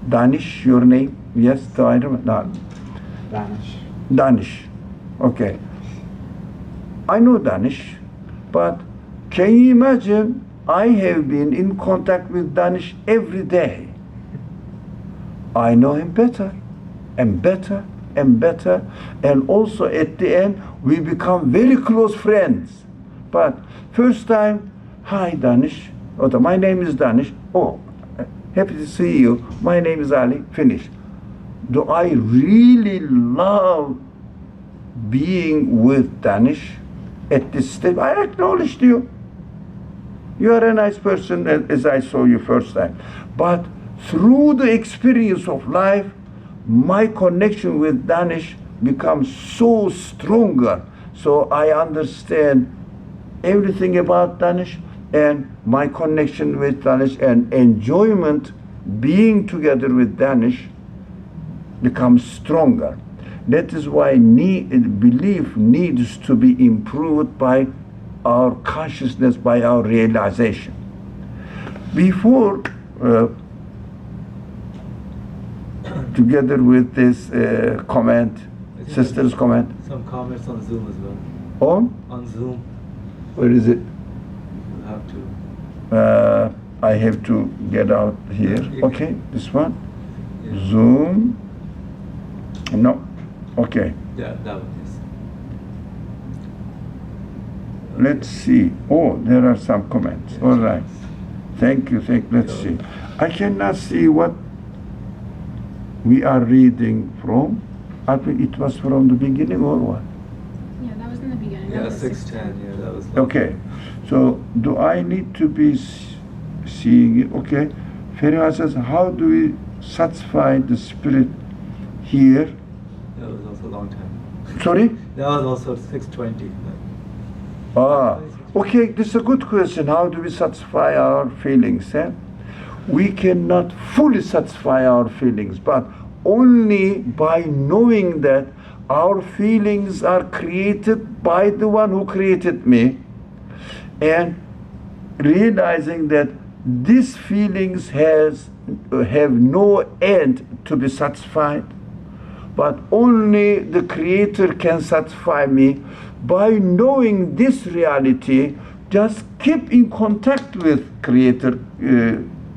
Danish, your name? Yes, I don't know. Danish. Okay. I know Danish, but can you imagine I have been in contact with Danish every day. I know him better and better and better, and also at the end we become very close friends. But first time, hi Danish, my name is Danish, happy to see you, my name is Ali, finish. Do I really love being with Danish at this stage? I acknowledged you. You are a nice person as I saw you first time. But through the experience of life, my connection with Danish becomes so stronger. So I understand everything about Danish, and my connection with Danish and enjoyment being together with Danish becomes stronger. That is why belief needs to be improved by our consciousness, by our realization. Before, together with this comment, sister's comment. Some comments on Zoom as well. On Zoom. Where is it? You have to. I have to get out here. Okay, this one. Yeah. Zoom. No. Okay. Yeah, that one is. Let's see. There are some comments. All right. Thank you. Let's see. I cannot see what we are reading from. I think it was from the beginning or what? Yeah, that was in the beginning. Yeah, That was 610. Yeah, that was. Okay. So do I need to be seeing it? Okay. Feriha says, how do we satisfy the spirit here? That was also a long time. Sorry? That was also 620. Okay, this is a good question. How do we satisfy our feelings? We cannot fully satisfy our feelings, but only by knowing that our feelings are created by the one who created me, and realizing that these feelings have no end to be satisfied, but only the Creator can satisfy me. By knowing this reality, just keep in contact with Creator.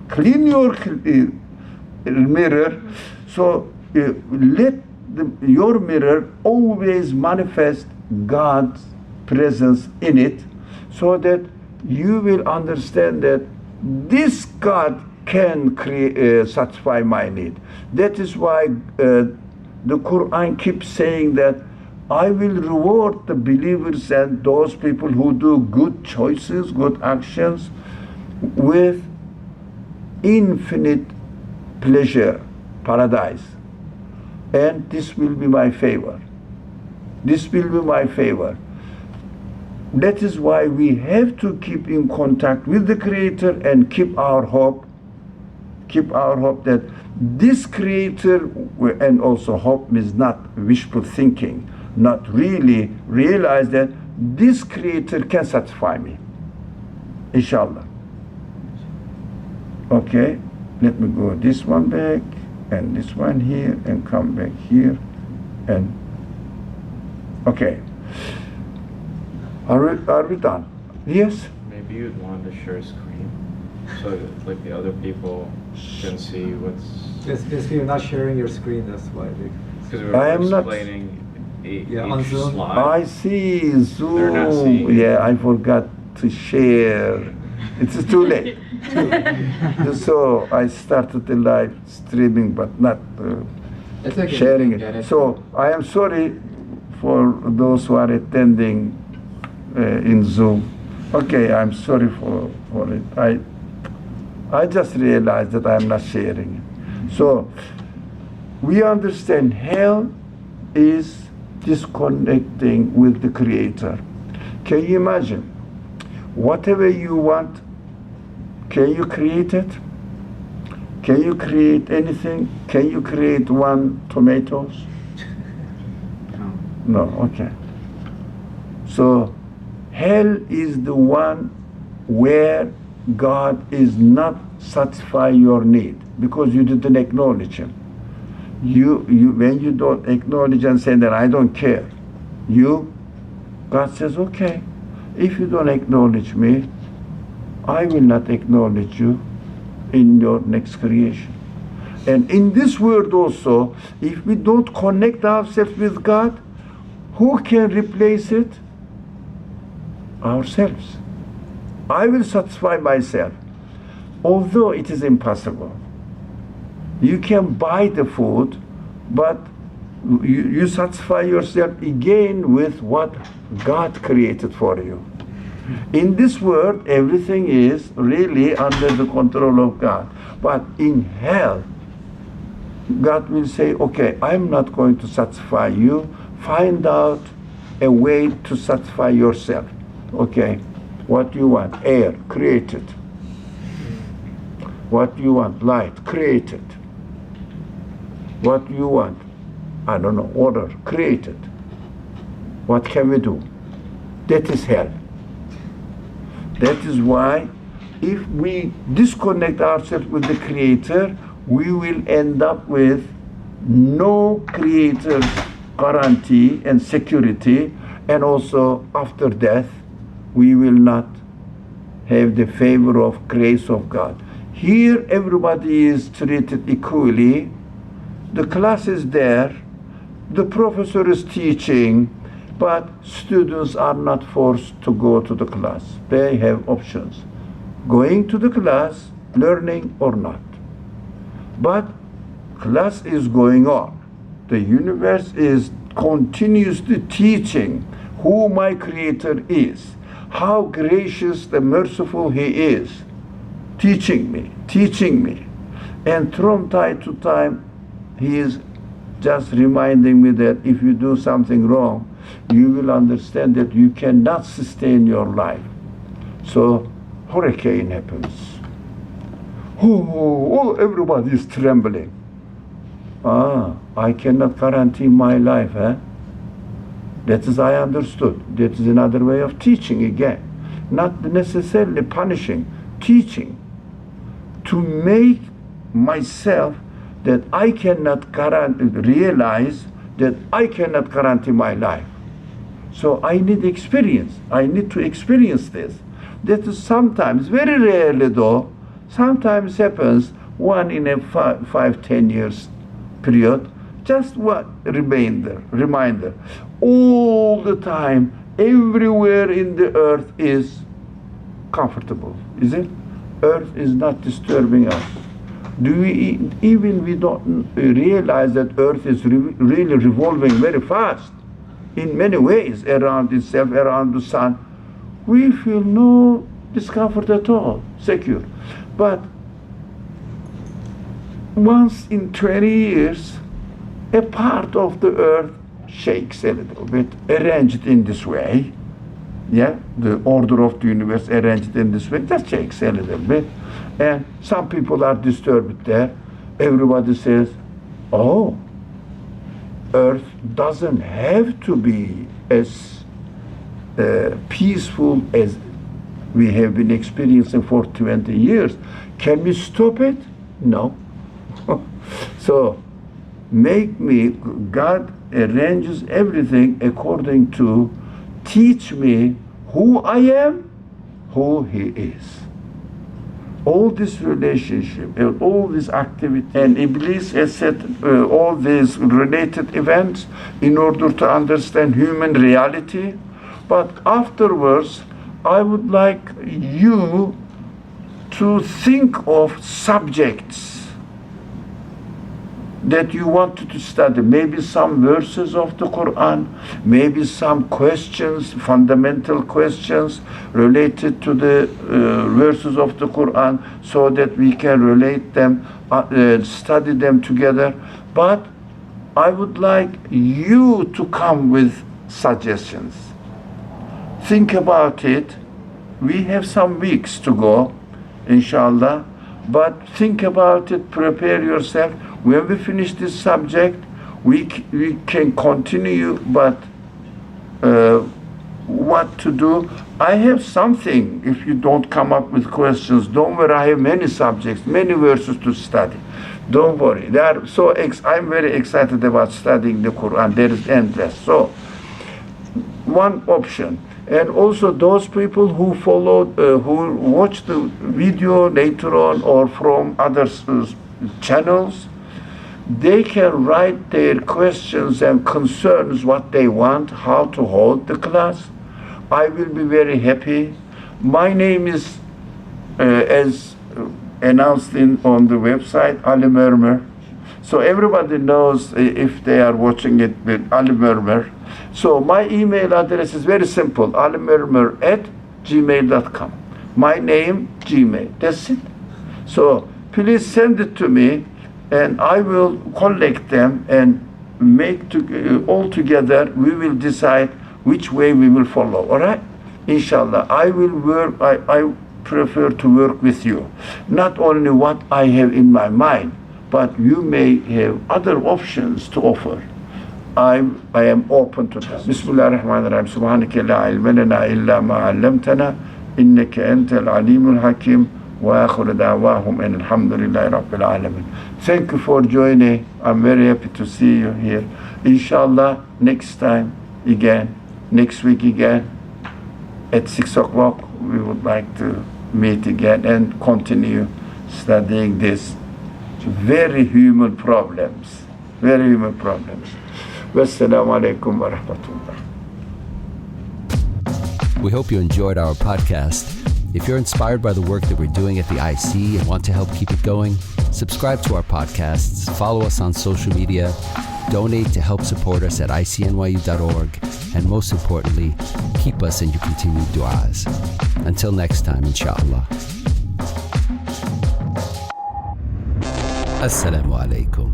Clean your mirror, so let your mirror always manifest God's presence in it, so that you will understand that this God can satisfy my need. That is why the Qur'an keeps saying that I will reward the believers and those people who do good choices, good actions, with infinite pleasure, paradise. And this will be my favor. This will be my favor. That is why we have to keep in contact with the Creator and keep our hope that this Creator, and also hope is not wishful thinking, not really realize that this Creator can satisfy me. Inshallah. Okay, let me go this one back and this one here and come back here and okay. Are we done? Yes? Maybe you'd want to share a screen so that, like, the other people can see what's. Basically, you're not sharing your screen, that's why. Because we I were am not- explaining on each Zoom. slide. I see Zoom. They're not seeing. Yeah, I forgot to share. It's too late. So I started the live streaming, but not It's okay, sharing you can get it. it. So I am sorry for those who are attending in Zoom. Okay, I'm sorry for it. I just realized that I'm not sharing it. So we understand hell is disconnecting with the Creator. Can you imagine? Whatever you want, can you create it? Can you create anything? Can you create one tomatoes? No, okay. So hell is the one where God is not satisfy your need because you didn't acknowledge Him. You when you don't acknowledge and say that I don't care, God says, okay, if you don't acknowledge me, I will not acknowledge you in your next creation. And in this world also, if we don't connect ourselves with God, who can replace it? Ourselves. I will satisfy myself, although it is impossible. You can buy the food, but you satisfy yourself again with what God created for you. In this world, everything is really under the control of God. But in hell, God will say, okay, I'm not going to satisfy you. Find out a way to satisfy yourself. Okay, what you want? Air, create it. What you want? Light, create it. What you want? I don't know, water, create it. What can we do? That is hell. That is why if we disconnect ourselves with the Creator, we will end up with no Creator guarantee and security, and also after death, we will not have the favor of grace of God. Here, everybody is treated equally. The class is there, the professor is teaching, but students are not forced to go to the class. They have options. Going to the class, learning or not. But class is going on. The universe is continuously teaching who my Creator is, how gracious and merciful He is, teaching me. And from time to time, He is just reminding me that if you do something wrong, you will understand that you cannot sustain your life. So hurricane happens. Oh, everybody is trembling. I cannot guarantee my life, eh? That is, I understood. That is another way of teaching again. Not necessarily punishing, teaching. To make myself that I cannot realize that I cannot guarantee my life. So I need experience. I need to experience this. That is sometimes, very rarely though, sometimes happens one in a 5-10 years period. Just one reminder. All the time, everywhere in the earth is comfortable, is it? Earth is not disturbing us. We don't realize that earth is really revolving very fast in many ways around itself, around the sun. We feel no discomfort at all, secure. But once in 20 years, a part of the earth shakes a little bit, arranged in this way. Yeah, the order of the universe arranged in this way just shakes a little bit. And some people are disturbed there. Everybody says, oh, Earth doesn't have to be as peaceful as we have been experiencing for 20 years. Can we stop it? No. So, God arranges everything according to teach me who I am, who He is. All this relationship and all this activity, and Iblis has set all these related events in order to understand human reality. But afterwards, I would like you to think of subjects that you wanted to study, maybe some verses of the Qur'an, maybe some questions, fundamental questions related to the verses of the Qur'an, so that we can relate them, study them together. But I would like you to come with suggestions. Think about it. We have some weeks to go, inshallah, but think about it, prepare yourself. When we finish this subject, we can continue, but what to do? I have something. If you don't come up with questions, don't worry, I have many subjects, many verses to study. Don't worry. They are so I'm very excited about studying the Quran. There is endless. So, one option. And also those people who followed, who watch the video later on or from other channels, they can write their questions and concerns, what they want, how to hold the class. I will be very happy. My name is, as announced on the website, Ali Mermer. So everybody knows if they are watching it with Ali Mermer. So my email address is very simple, alimermer@gmail.com. My name, Gmail. That's it. So please send it to me, and I will collect them and make all together. We will decide which way we will follow. All right? Inshallah, I will work. I prefer to work with you. Not only what I have in my mind, but you may have other options to offer. I am open to that. Bismillah ar-Rahman ar-Rahim. Subhanaka la ilma lana illa ma 'allamtana innaka antal alimul hakim. Wa akhiru da'wahum and alhamdulillahi rabbil alamin. Thank you for joining. I'm very happy to see you here. Inshallah, next time again, next week again, at 6 o'clock, we would like to meet again and continue studying these very human problems. Very human problems. Wassalamu alaikum wa rahmatullah. We hope you enjoyed our podcast. If you're inspired by the work that we're doing at the IC and want to help keep it going, subscribe to our podcasts, follow us on social media, donate to help support us at icnyu.org, and most importantly, keep us in your continued du'as. Until next time, inshallah. Assalamu alaikum.